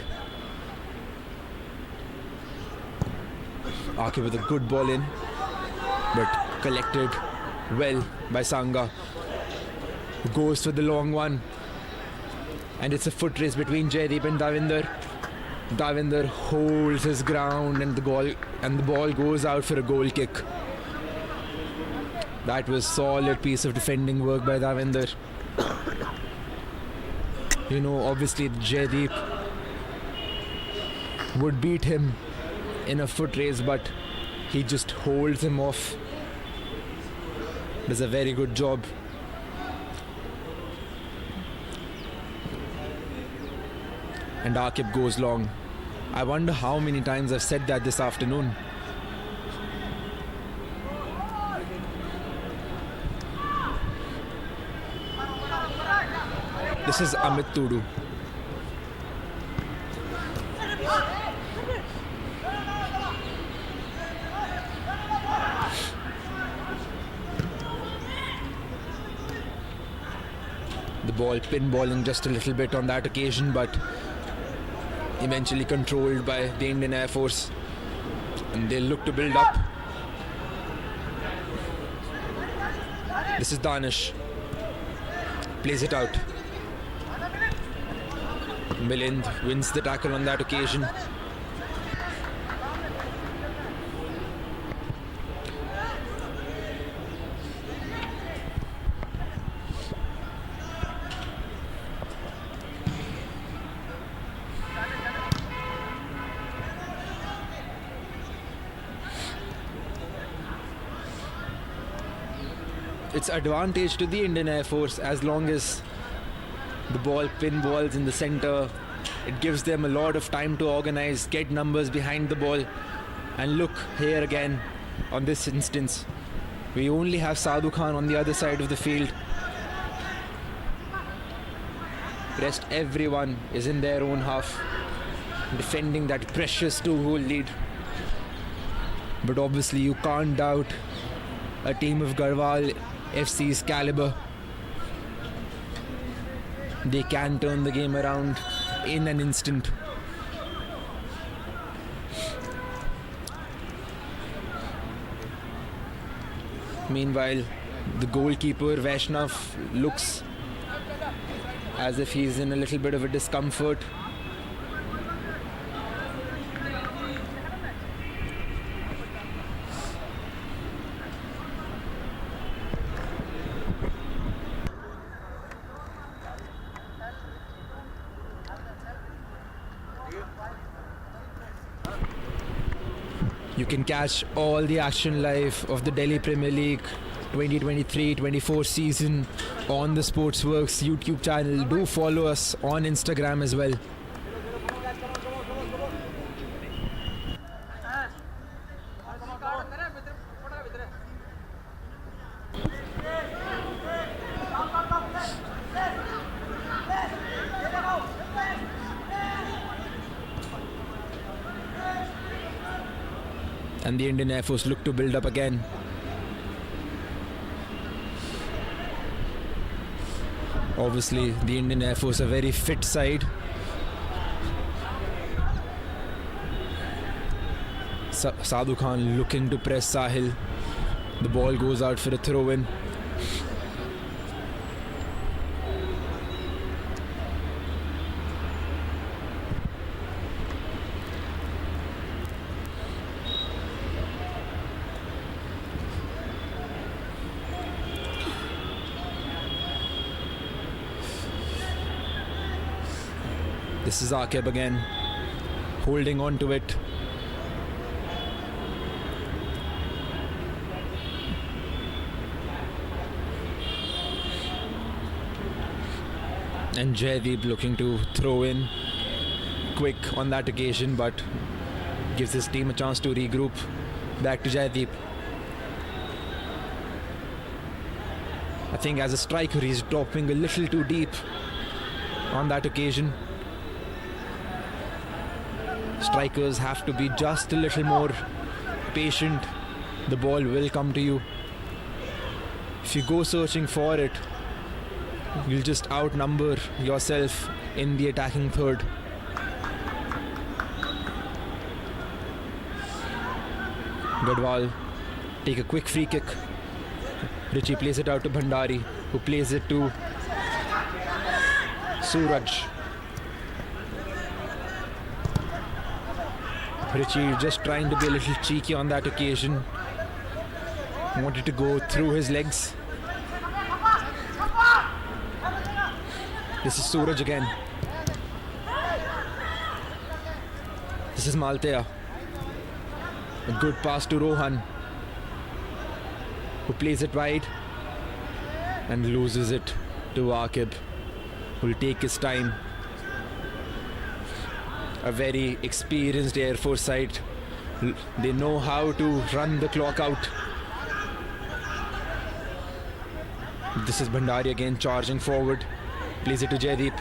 Aqib with a good ball in, but collected well by Sangha, who goes for the long one. And it's a foot race between Jaideep and Davinder. Davinder holds his ground and the ball goes out for a goal kick. That was solid piece of defending work by Davinder. You know, obviously Jaideep would beat him in a foot race, but he just holds him off. Does a very good job. And Aqib goes long. I wonder how many times I've said that this afternoon. This is Amit Tudu. The ball pinballing just a little bit on that occasion, but eventually controlled by the Indian Air Force, and they look to build up. This is Danish. Plays it out. Milind wins the tackle on that occasion. it's advantage to the Indian Air Force as long as the ball pinballs in the center. It gives them a lot of time to organize, get numbers behind the ball. And look here again on this instance. We only have Sadhu Khan on the other side of the field. Rest everyone is in their own half, defending that precious 2-goal lead. But obviously you can't doubt a team of Garhwal FC's caliber. They can turn the game around in an instant. Meanwhile, the goalkeeper Vaishnav looks as if he's in a little bit of a discomfort. You can catch all the action live of the Delhi Premier League 2023-24 season on the Sportzworkz YouTube channel. Do follow us on Instagram as well. And the Indian Air Force look to build up again. Obviously, the Indian Air Force a very fit side. Sadhu Khan looking to press Sahil. The ball goes out for a throw-in. This is Akib again, holding on to it. And Jaideep looking to throw in quick on that occasion, but gives his team a chance to regroup. Back to Jaideep. I think as a striker he's dropping a little too deep on that occasion. Strikers have to be just a little more patient. The ball will come to you. If you go searching for it, you'll just outnumber yourself in the attacking third. Garhwal take a quick free kick. Richie plays it out to Bhandari, who plays it to Suraj. Richie just trying to be a little cheeky on that occasion. Wanted to go through his legs. This is Suraj again. This is Maltea. A good pass to Rohan, who plays it wide and loses it to Akib, who will take his time. A very experienced Air Force side. They know how to run the clock out. This is Bhandari again charging forward. Plays it to Jaideep.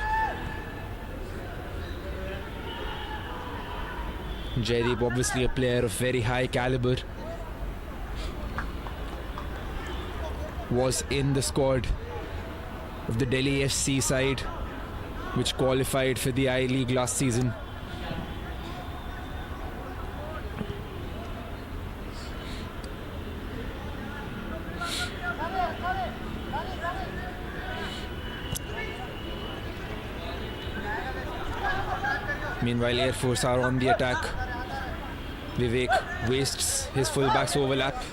Jaideep obviously a player of very high caliber. Was in the squad of the Delhi FC side, which qualified for the I-League last season. Meanwhile, Air Force are on the attack. Vivek wastes his fullback's overlap.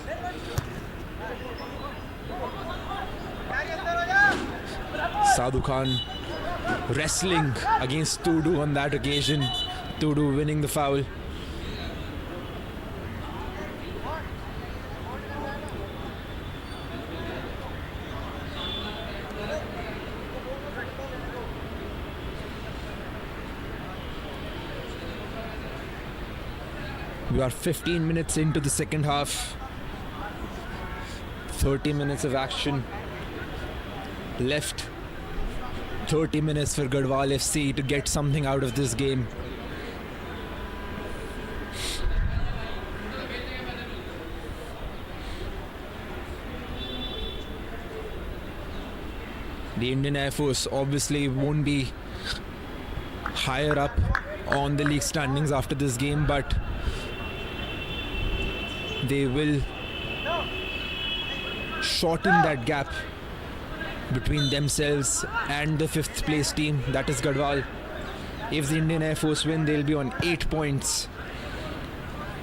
Sadhu Khan wrestling against Tudu on that occasion. Tudu winning the foul. We are 15 minutes into the second half. 30 minutes of action left. 30 minutes for Garhwal FC to get something out of this game. The Indian Air Force obviously won't be higher up on the league standings after this game, but they will shorten that gap between themselves and the 5th place team, that is Garhwal. If the Indian Air Force win, they'll be on 8 points,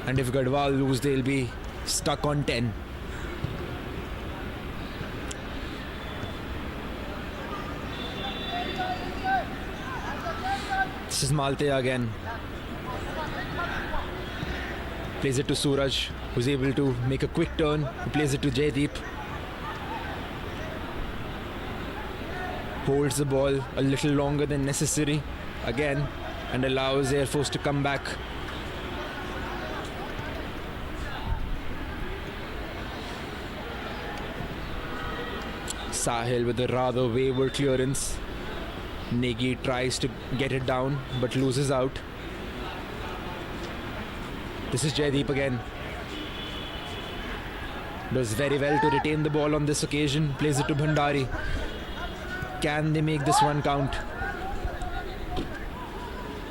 and if Garhwal lose, they'll be stuck on 10. This is Malte again. Plays it to Suraj, who's able to make a quick turn. He plays it to Jaydeep. Holds the ball a little longer than necessary again and allows Air Force to come back. Sahil with a rather wayward clearance. Negi tries to get it down but loses out. This is Jaydeep again. Does very well to retain the ball on this occasion. Plays it to Bhandari. Can they make this one count?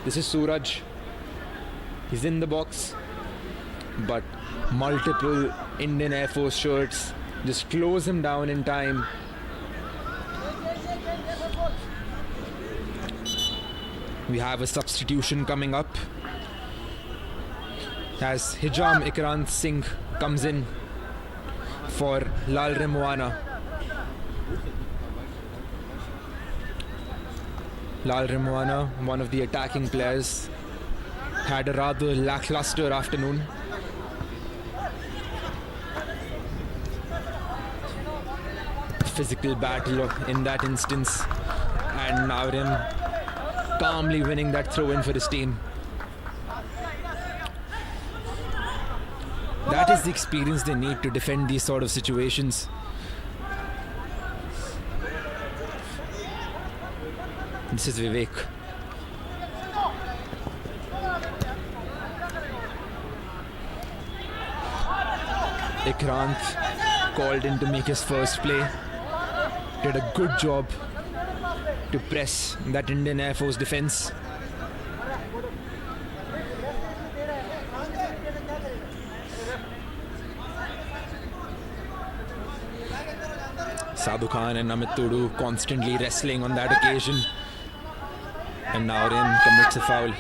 This is Suraj. He's in the box, but multiple Indian Air Force shirts just close him down in time. We have a substitution coming up as Hijam Ikrant Singh comes in for Lal Remwana. Lal Remwana, one of the attacking players, had a rather lackluster afternoon. Physical battle in that instance, and Navrem calmly winning that throw-in for his team. That is the experience they need to defend these sort of situations. This is Vivek. Ikrant called in to make his first play. Did a good job to press that Indian Air Force defense. Sadhu Khan and Amit Tudu constantly wrestling on that occasion. And Navrem commits a foul.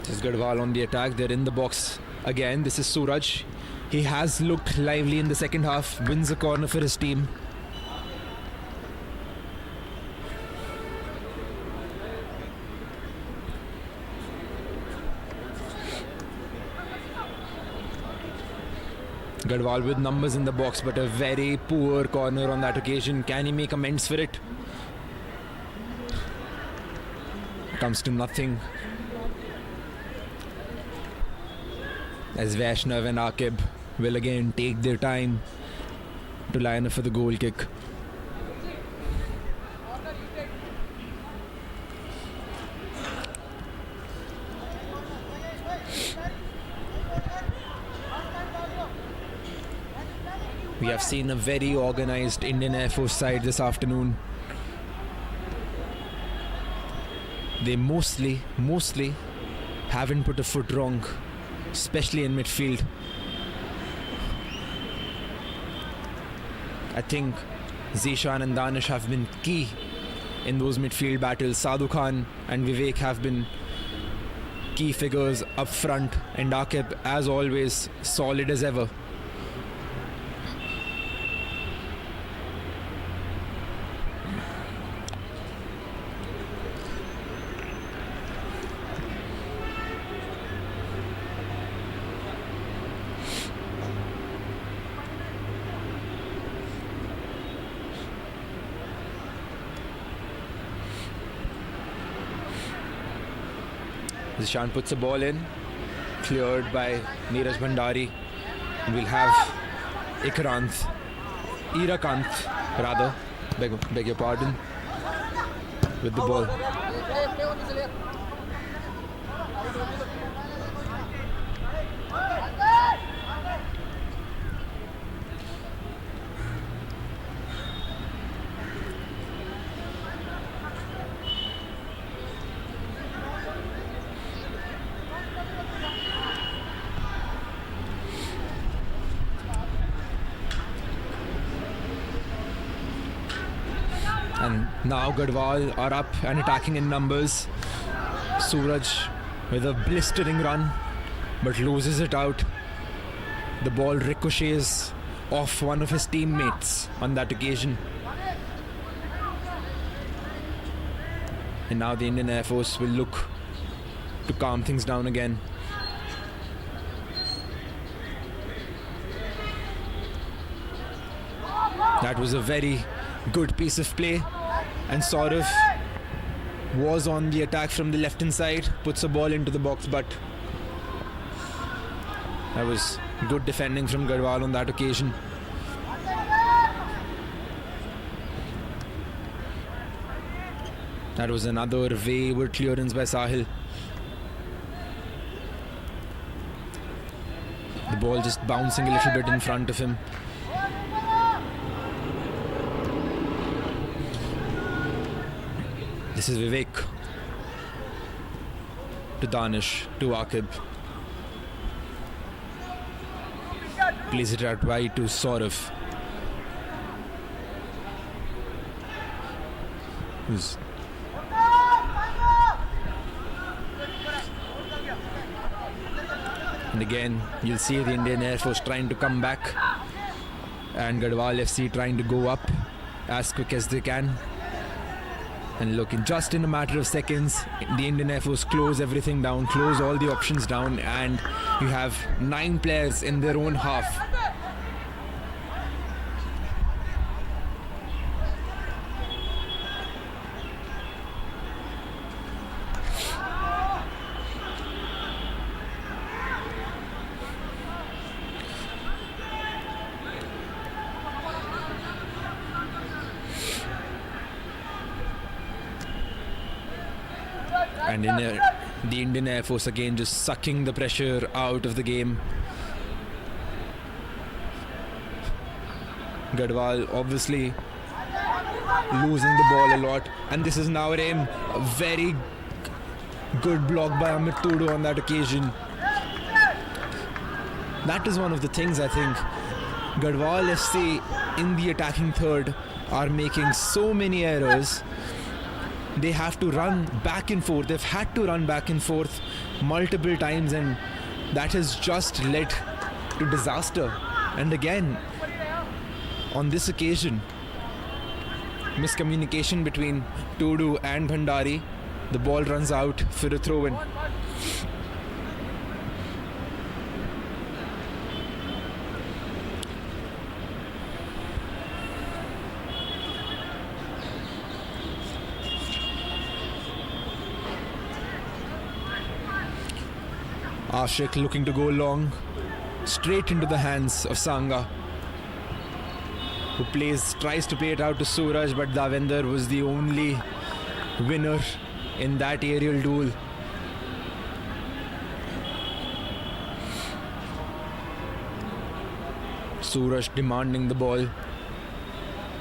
This is Garhwal on the attack. They're in the box again. This is Suraj. He has looked lively in the second half. Wins a corner for his team. Garhwal with numbers in the box, but a very poor corner on that occasion. Can he make amends for it? Comes to nothing. As Vaishnav and Akib will again take their time to line up for the goal kick. We have seen a very organized Indian Air Force side this afternoon. They mostly haven't put a foot wrong, especially in midfield. I think Zishan and Danish have been key in those midfield battles. Sadhu Khan and Vivek have been key figures up front, and Akib, as always, solid as ever. Zishan puts the ball in, cleared by Neeraj Bhandari. And we'll have Irakant, beg your pardon, with the ball. And now Garhwal are up and attacking in numbers. Suraj with a blistering run, but loses it out. The ball ricochets off one of his teammates on that occasion. And now the Indian Air Force will look to calm things down again. That was a very good piece of play, and Saurav was on the attack from the left hand side, puts a ball into the box, but that was good defending from Garhwal on that occasion. That was another wayward clearance by Sahil. The ball just bouncing a little bit in front of him. This is Vivek to Danish to Akib. Plays it out wide to Saurav. And again, you'll see the Indian Air Force trying to come back, and Garhwal FC trying to go up as quick as they can. And look, in a matter of seconds, the Indian Air Force close everything down, close all the options down, and you have 9 players in their own half. And the Indian Air Force again just sucking the pressure out of the game. Garhwal obviously losing the ball a lot, and this is now a very good block by Amit Tudu on that occasion. That is one of the things I think Garhwal FC in the attacking third are making so many errors. They have to run back and forth. They've had to run back and forth multiple times, and that has just led to disaster. And again, on this occasion, miscommunication between Tudu and Bhandari. The ball runs out for a throw-in. Ashik looking to go long, straight into the hands of Sanga, who tries to play it out to Suraj, but Davender was the only winner in that aerial duel. Suraj demanding the ball.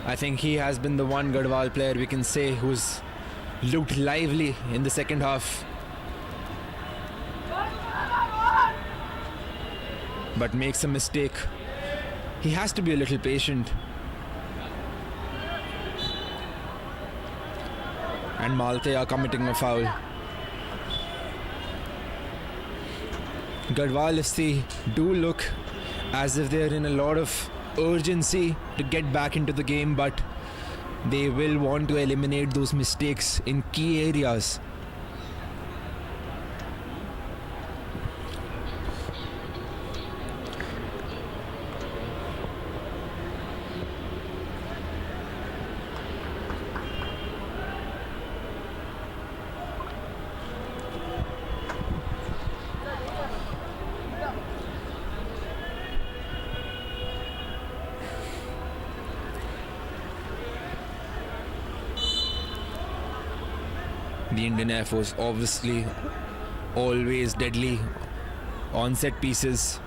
I think he has been the one Garhwal player we can say who's looked lively in the second half. But makes a mistake. He has to be a little patient. And Malte are committing a foul. Garhwal FC do look as if they're in a lot of urgency to get back into the game, but they will want to eliminate those mistakes in key areas. The Indian Air Force obviously always deadly on set pieces.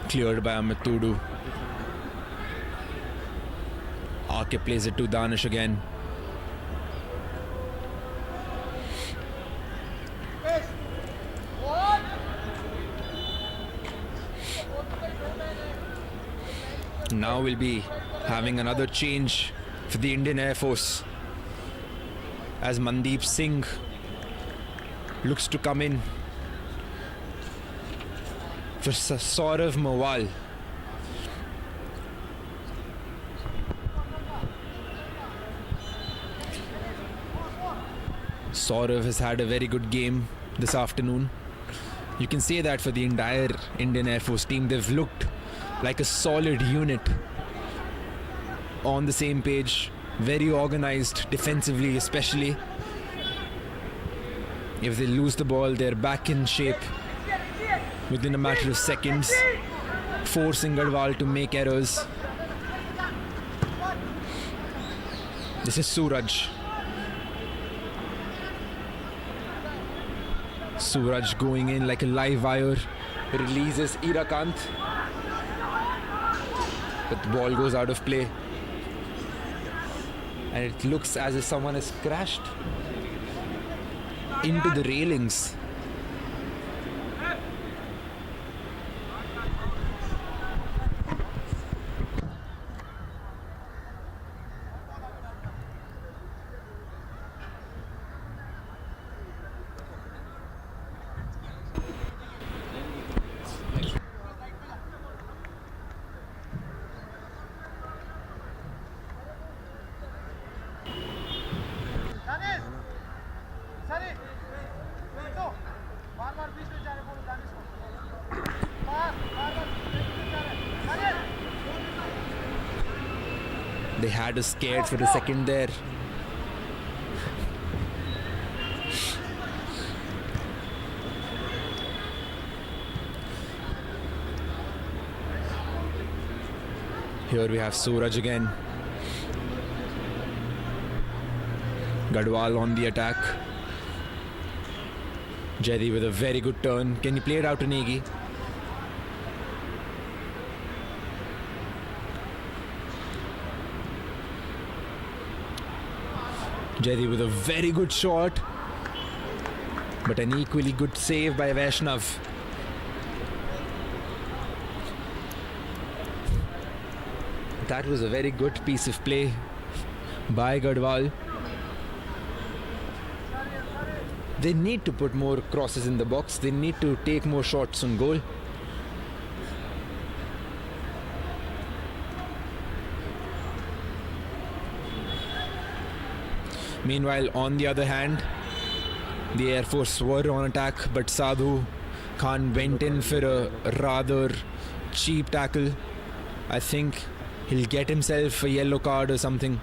Cleared by Amit Tudu. Ake plays it to Danish again. Now we'll be having another change for the Indian Air Force as Mandeep Singh looks to come in for Saurav Mawal. Saurav has had a very good game this afternoon. You can say that for the entire Indian Air Force team. They've looked like a solid unit, on the same page, very organized defensively especially. If they lose the ball, they're back in shape within a matter of seconds, forcing Garhwal to make errors. This is Suraj. Suraj going in like a live wire, releases Irakant, but the ball goes out of play. And it looks as if someone has crashed into the railings. They had us scared for a second there. Here we have Suraj again. Garhwal on the attack. Jedi with a very good turn. Can you play it out to Negi? Jedi with a very good shot, but an equally good save by Vaishnav. That was a very good piece of play by Garhwal. They need to put more crosses in the box. They need to take more shots on goal. Meanwhile, on the other hand, the Air Force were on attack, but Sadhu Khan went in for a rather cheap tackle. I think he'll get himself a yellow card or something.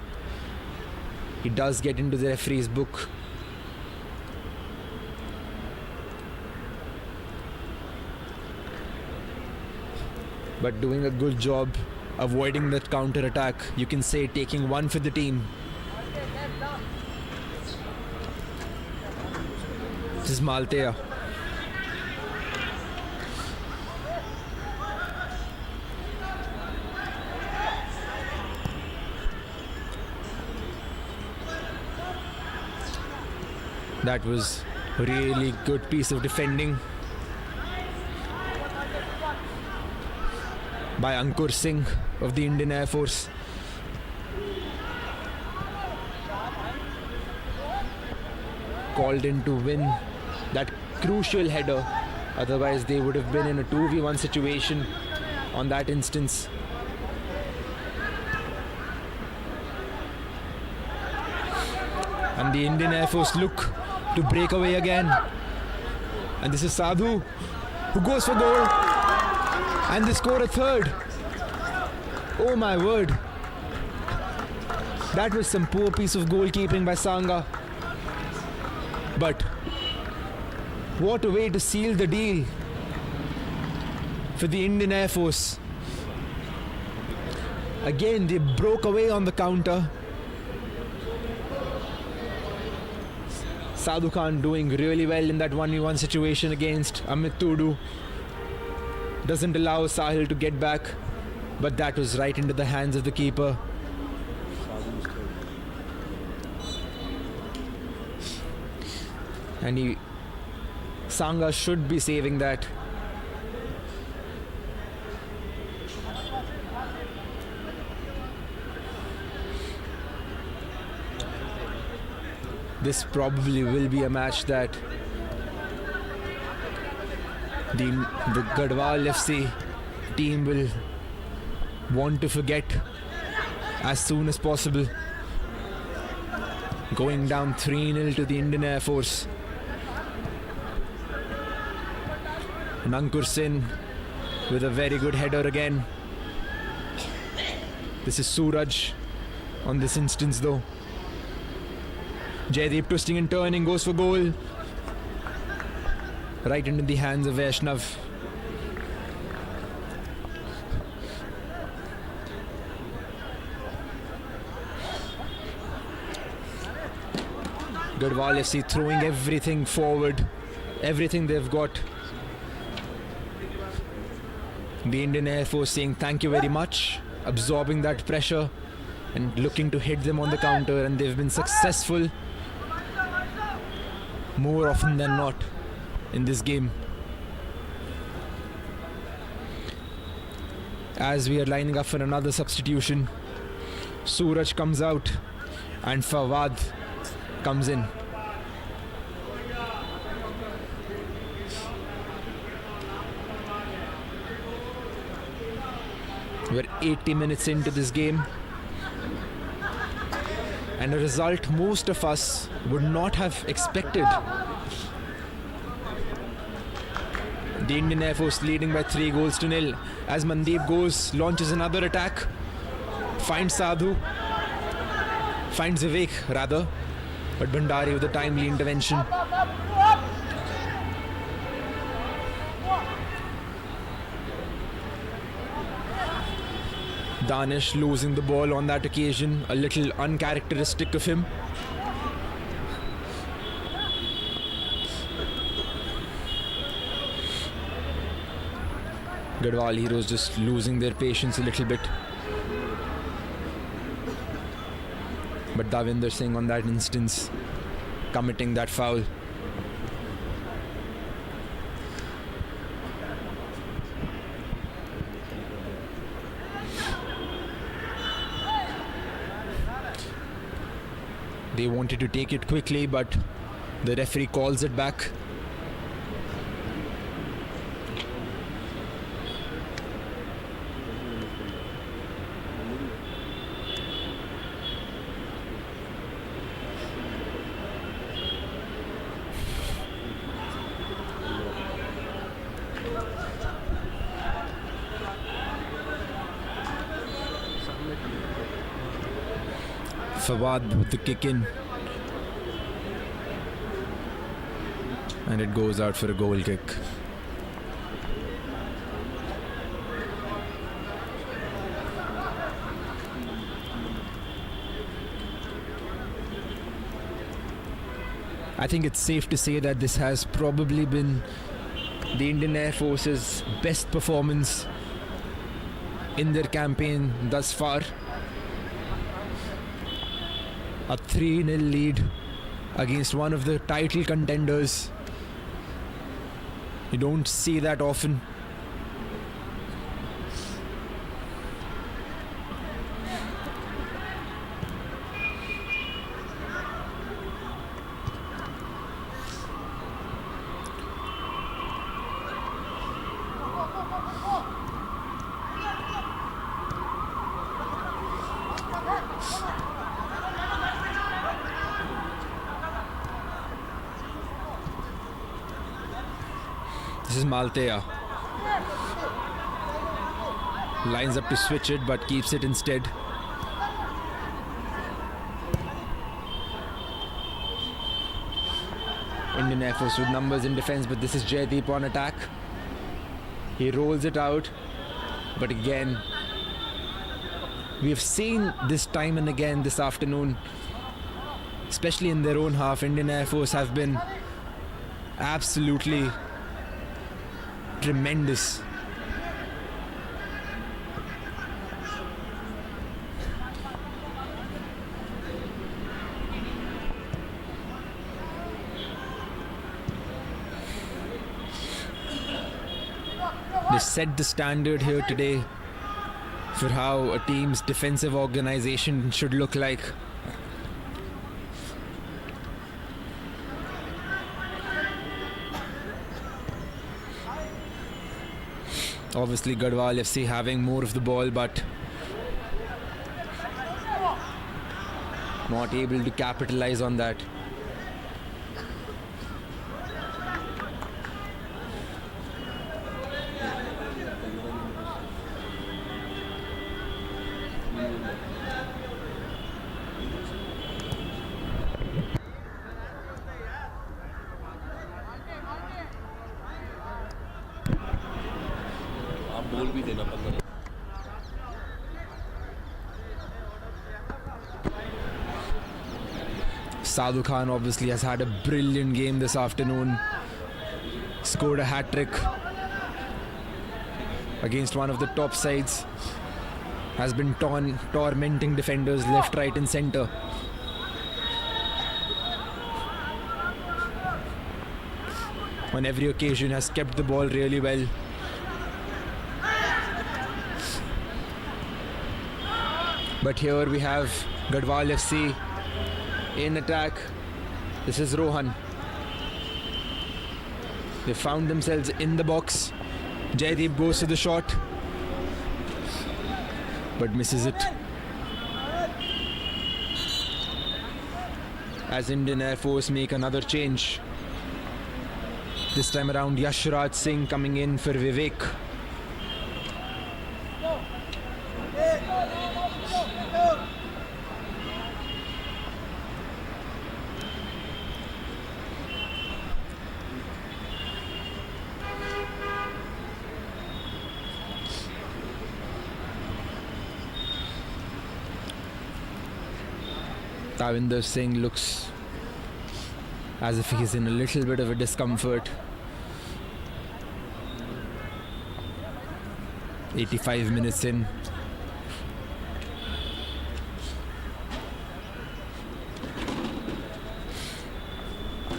He does get into the referee's book. But doing a good job avoiding that counter attack. You can say taking one for the team. This is Maltea. That was a really good piece of defending by Ankur Singh of the Indian Air Force. Called in to win that crucial header. Otherwise, they would have been in a 2v1 situation on that instance. And the Indian Air Force look to break away again. And this is Sadhu who goes for goal. And they score a third. Oh my word. That was some poor piece of goalkeeping by Sangha. But what a way to seal the deal for the Indian Air Force. Again, they broke away on the counter. Sadhu Khan doing really well in that 1v1 situation against Amit Tudu. Doesn't allow Sahil to get back, but that was right into the hands of the keeper. And Sangha should be saving that. This probably will be a match that the Garhwal FC team will want to forget as soon as possible. Going down 3-0 to the Indian Air Force. And Ankur Singh with a very good header again. This is Suraj on this instance though. Jaideep twisting and turning, goes for goal. Right into the hands of Vaishnav. Garhwal FC throwing everything forward, everything they've got. The Indian Air Force saying thank you very much, absorbing that pressure and looking to hit them on the counter, and they've been successful more often than not in this game. As we are lining up for another substitution, Suraj comes out and Fawad comes in. We're 80 minutes into this game, and a result most of us would not have expected. The Indian Air Force leading by 3-0 as Mandeep goes, launches another attack, finds Sadhu, finds Vivek rather, but Bhandari with a timely intervention. Danish losing the ball on that occasion, a little uncharacteristic of him. Garhwal heroes just losing their patience a little bit. But Davinder Singh on that instance committing that foul. They wanted to take it quickly, but the referee calls it back. Fawad with the kick in, and it goes out for a goal kick. I think it's safe to say that this has probably been the Indian Air Force's best performance in their campaign thus far. A 3-0 lead against one of the title contenders. You don't see that often. This is Maltea. Lines up to switch it, but keeps it instead. Indian Air Force with numbers in defense, but this is Jaideep on attack. He rolls it out, but again, We have seen this time and again this afternoon, especially in their own half. Indian Air Force have been absolutely tremendous. They set the standard here today for how a team's defensive organization should look like. Obviously Garhwal FC having more of the ball, but not able to capitalize on that. आप बोल भी देना 15। Sadhu Khan obviously has had a brilliant game this afternoon. Scored a hat-trick against one of the top sides. Has been tormenting defenders left, right and centre. On every occasion has kept the ball really well. But here we have Garhwal FC in attack. This is Rohan. They found themselves in the box. Jaideep goes to the shot, but misses it. As Indian Air Force make another change. This time around Yashraj Singh coming in for Vivek. Tavinder Singh looks as if he's in a little bit of a discomfort. 85 minutes in.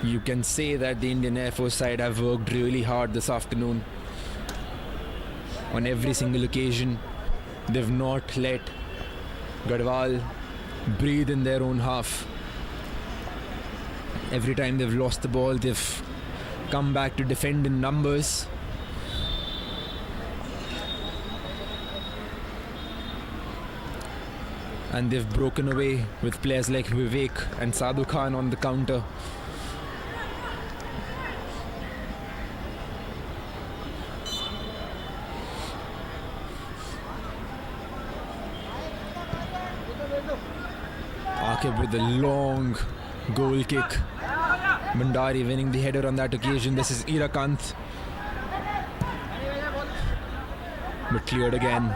You can say that the Indian Air Force side have worked really hard this afternoon. On every single occasion, they've not let Garhwal breathe in their own half. Every time they've lost the ball, they've come back to defend in numbers. And they've broken away with players like Vivek and Sadhu Khan on the counter. Akib with a long goal kick. Bhandari winning the header on that occasion. This is Irakant. But cleared again.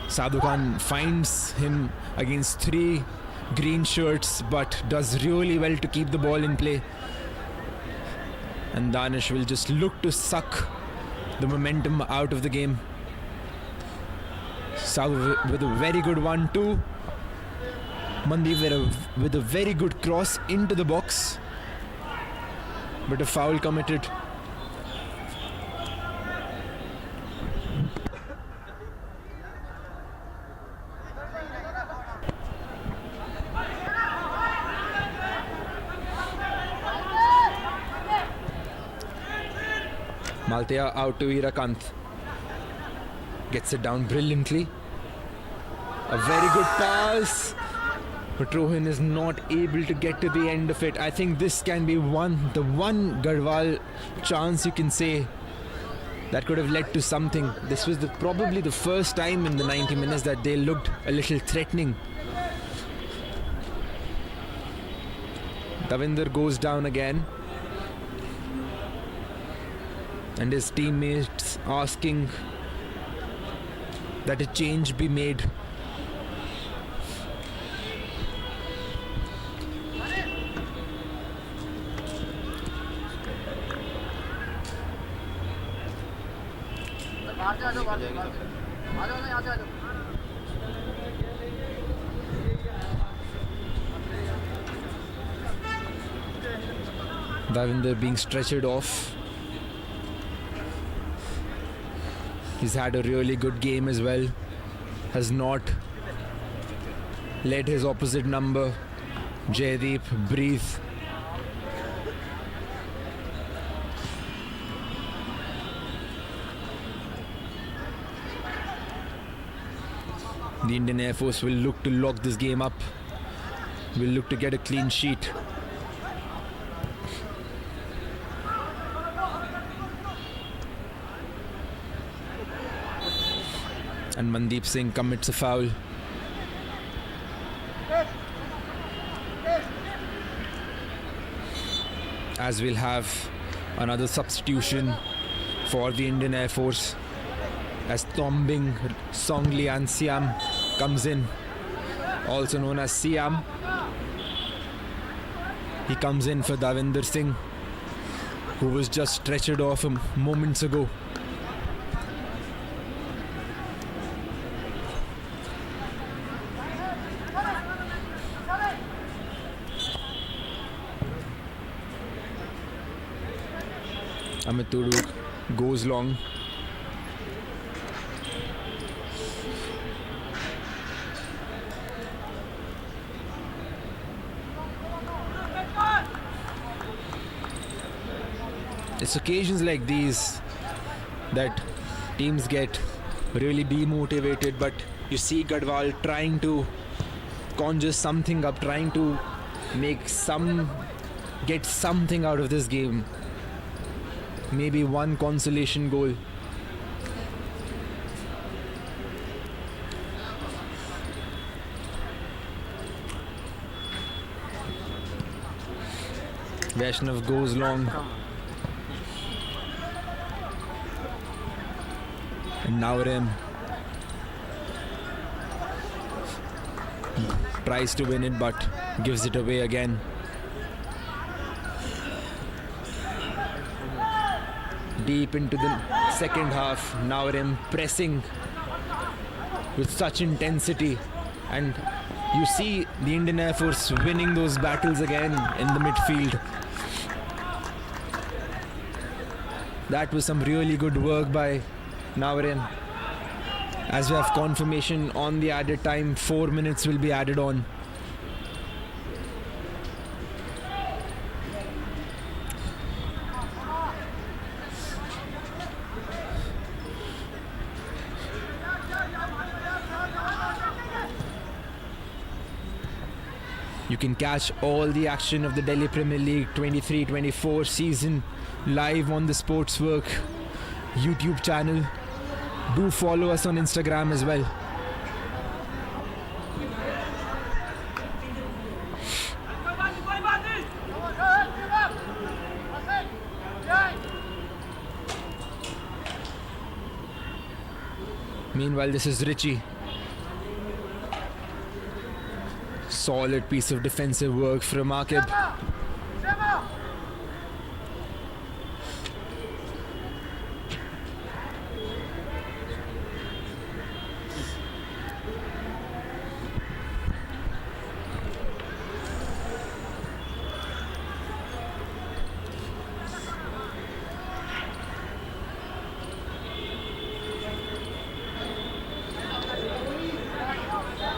Sadhu Khan finds him against 3 green shirts, but does really well to keep the ball in play. And Danish will just look to suck the momentum out of the game. Sadhu with a very good 1-2. Mandeep with a very good cross into the box, but a foul committed. Maltia out to Irakant. Gets it down brilliantly. A very good pass. But Rohan is not able to get to the end of it. I think this can be the one Garhwal chance you can say that could have led to something. This was probably the first time in the 90 minutes that they looked a little threatening. Davinder goes down again. And his teammates asking that a change be made Davinder being stretchered off. He's had a really good game as well. Has not let his opposite number, Jaydeep, breathe. The Indian Air Force will look to lock this game up. Will look to get a clean sheet. And Mandeep Singh commits a foul. As we'll have another substitution for the Indian Air Force, as Tombing Songlian Siam comes in, also known as Siam. He comes in for Davinder Singh, who was just stretchered off moments ago. Amit Tudu goes long. It's occasions like these that teams get really demotivated, but you see Garhwal trying to conjure something up, trying to get something out of this game. Maybe one consolation goal. Vaishnav goes long. And Naurem tries to win it but gives it away again. Deep into the second half, Naurem pressing with such intensity, and you see the Indian Air Force winning those battles again in the midfield. That was some really good work by Naurem. As we have confirmation on the added time, 4 minutes will be added on. You can catch all the action of the Delhi Premier League 23-24 season live on the Sportzworkz YouTube channel. Do follow us on Instagram as well. Meanwhile, this is Richie. Solid piece of defensive work from Akib.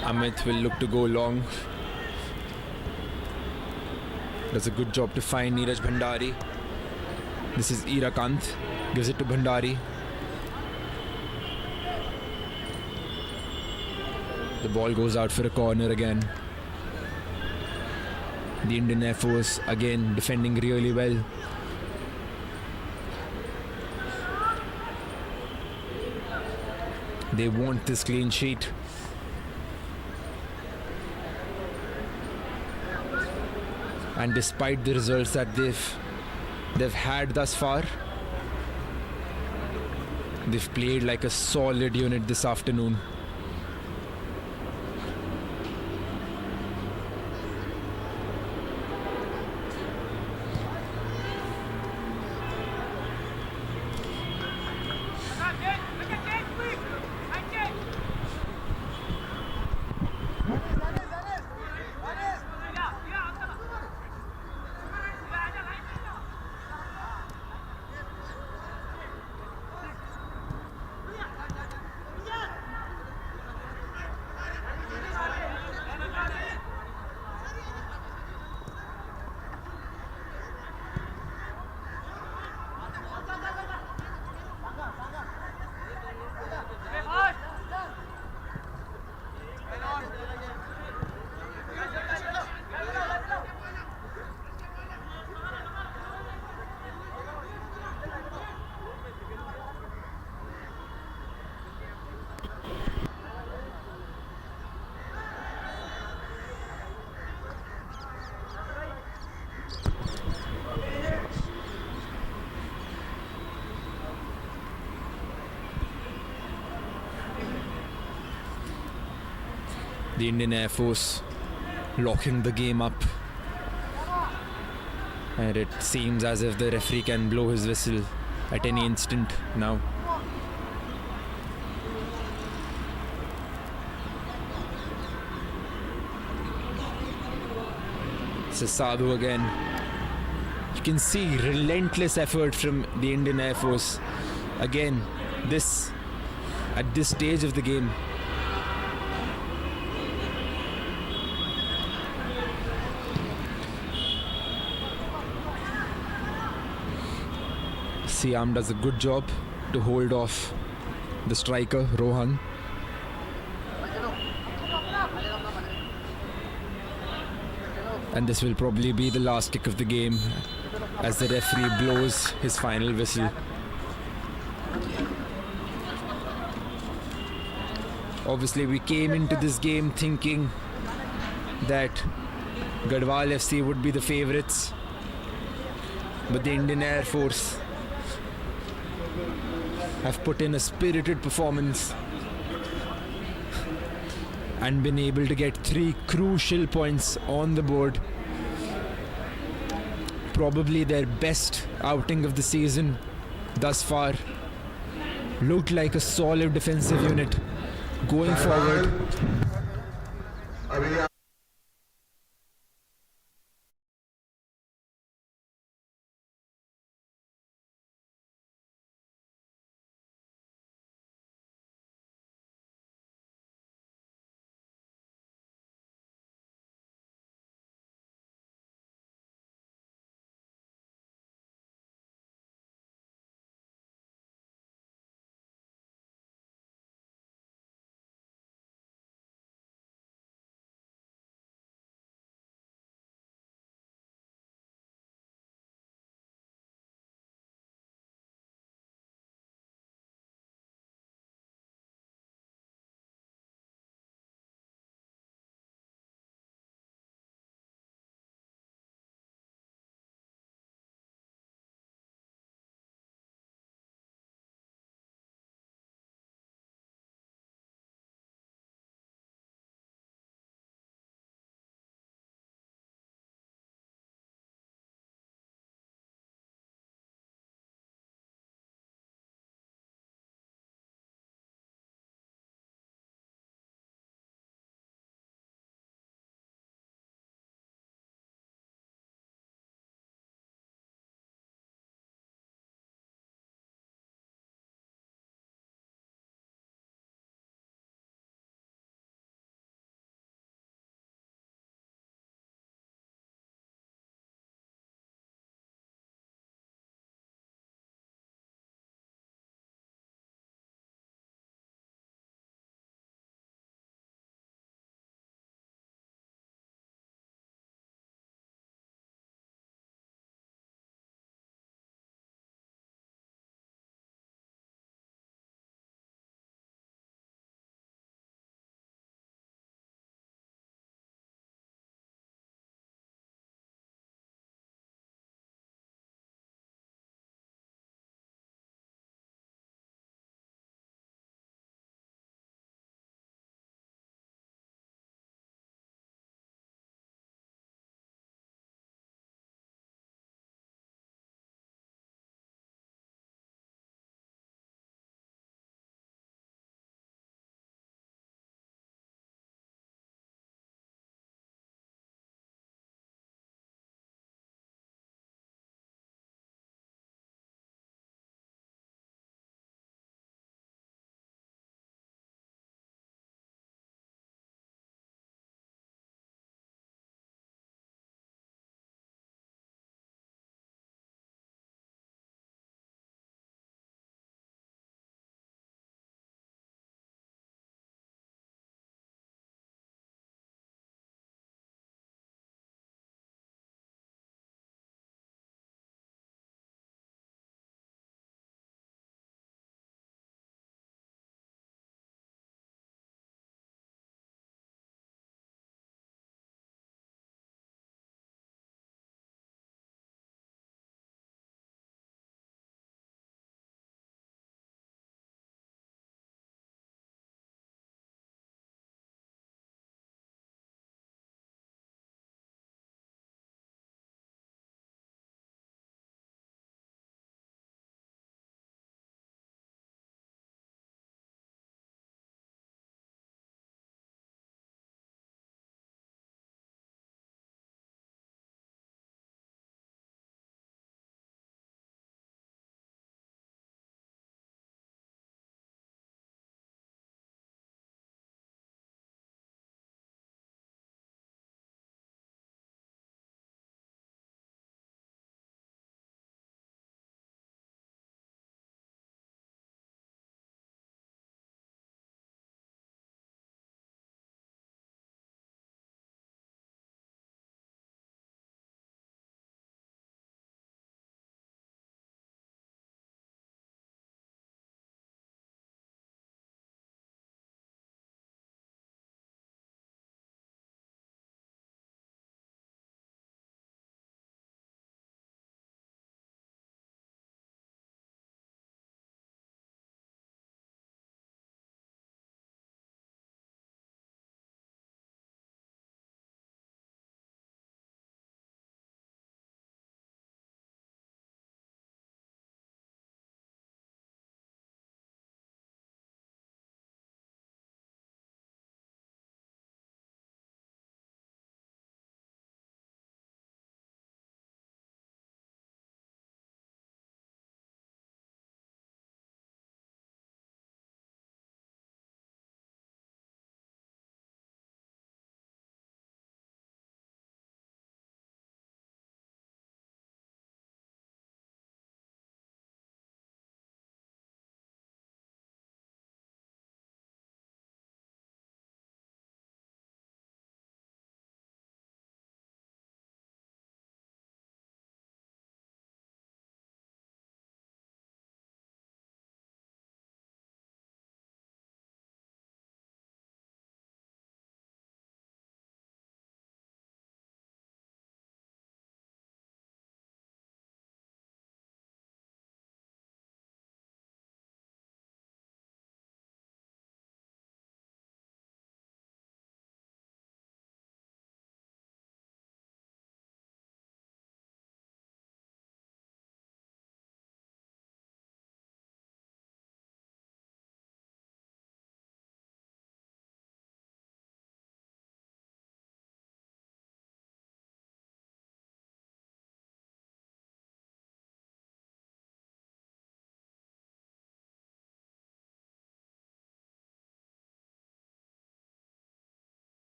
Amit will look to go long. Does a good job to find Neeraj Bhandari. This is Irakant. Gives it to Bhandari. The ball goes out for a corner again. The Indian Air Force again defending really well. They want this clean sheet. And despite the results that they've had thus far, they've played like a solid unit this afternoon. The Indian Air Force locking the game up. And it seems as if the referee can blow his whistle at any instant now. This is Sadhu again. You can see relentless effort from the Indian Air Force. Again, at this stage of the game. Siam does a good job to hold off the striker, Rohan. And this will probably be the last kick of the game as the referee blows his final whistle. Obviously, we came into this game thinking that Garhwal FC would be the favourites, but the Indian Air Force have put in a spirited performance and been able to get 3 crucial points on the board. Probably their best outing of the season thus far. Looked like a solid defensive unit going forward.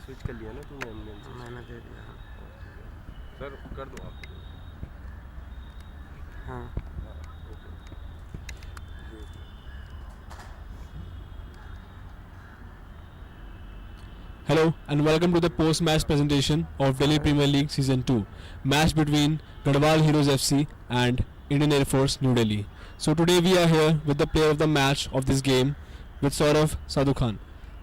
Switch कर लिया ना तूने ambulance से? मैंने दे दिया। Sir कर दो आप। हाँ Hello and welcome to the post-match presentation of Delhi Premier League Season 2, match between Garhwal Heroes FC and Indian Air Force New Delhi. So today we are here with the player of the match of this game with Saurav Sadhu Khan.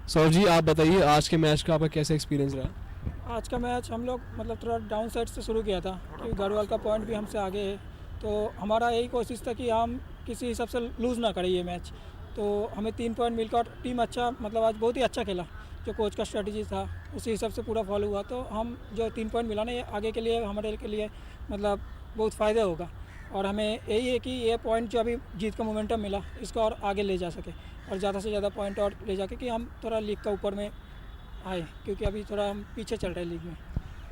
Saurabh ji आप बताइए आज के match का आपका कैसा experience रहा? आज का मैच हम लोग मतलब थोड़ा डाउन साइड से शुरू किया था क्योंकि गढ़वाल का पॉइंट भी हमसे आगे है, तो हमारा यही कोशिश था कि हम किसी हिसाब से लूज़ ना करें ये मैच। तो हमें 3 पॉइंट मिलकर टीम अच्छा मतलब आज बहुत ही अच्छा खेला, जो कोच का स्ट्रेटजी था उसी हिसाब से पूरा फॉलो हुआ। तो हम जो 3 पॉइंट मिला ना ये आगे के लिए हमारे के लिए मतलब बहुत फ़ायदा होगा, और हमें यही है कि ये पॉइंट जो अभी जीत का मोमेंटम मिला इसको और आगे ले जा सके और ज़्यादा से ज़्यादा पॉइंट और ले जाके कि हम थोड़ा लीग का ऊपर में आए, क्योंकि अभी थोड़ा हम पीछे चल रहे हैं लीग में।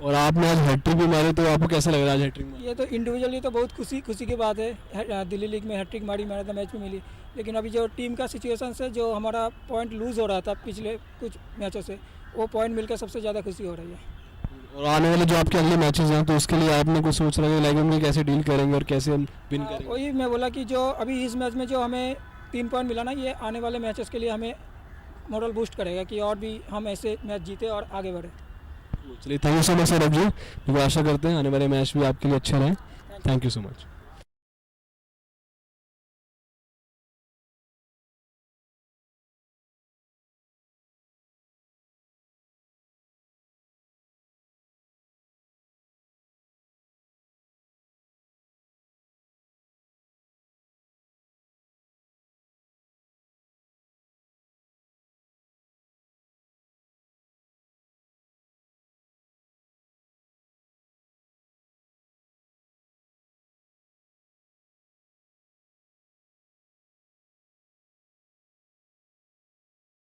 और आपने आज हैट्रिक भी मारी, तो आपको कैसा लग रहा है आज हैट्रिक में? ये तो इंडिविजुअली तो बहुत खुशी की बात है, दिल्ली लीग में हैट्रिक मारी, मैन ऑफ द मैच भी मिली, लेकिन अभी जो टीम का सिचुएशन से जो हमारा पॉइंट लूज़ हो रहा था पिछले कुछ मैचों से, वो पॉइंट मिलकर सबसे ज़्यादा खुशी हो रही है। और आने वाले जो आपके अगले मैचेस हैं तो उसके लिए आपने कुछ सोच रखा है लाइक हम कैसे डील करेंगे और कैसे हम विन करेंगे? वही मैं बोला कि जो अभी इस मैच में जो हमें 3 पॉइंट मिला ना, ये आने वाले मैचेस के लिए हमें मॉरल बूस्ट करेगा कि और भी हम ऐसे मैच जीते और आगे बढ़े। चलिए thank you so much Saurabh ji, आशा करते हैं आने वाले मैच भी आपके लिए अच्छे रहें। Thank you so much.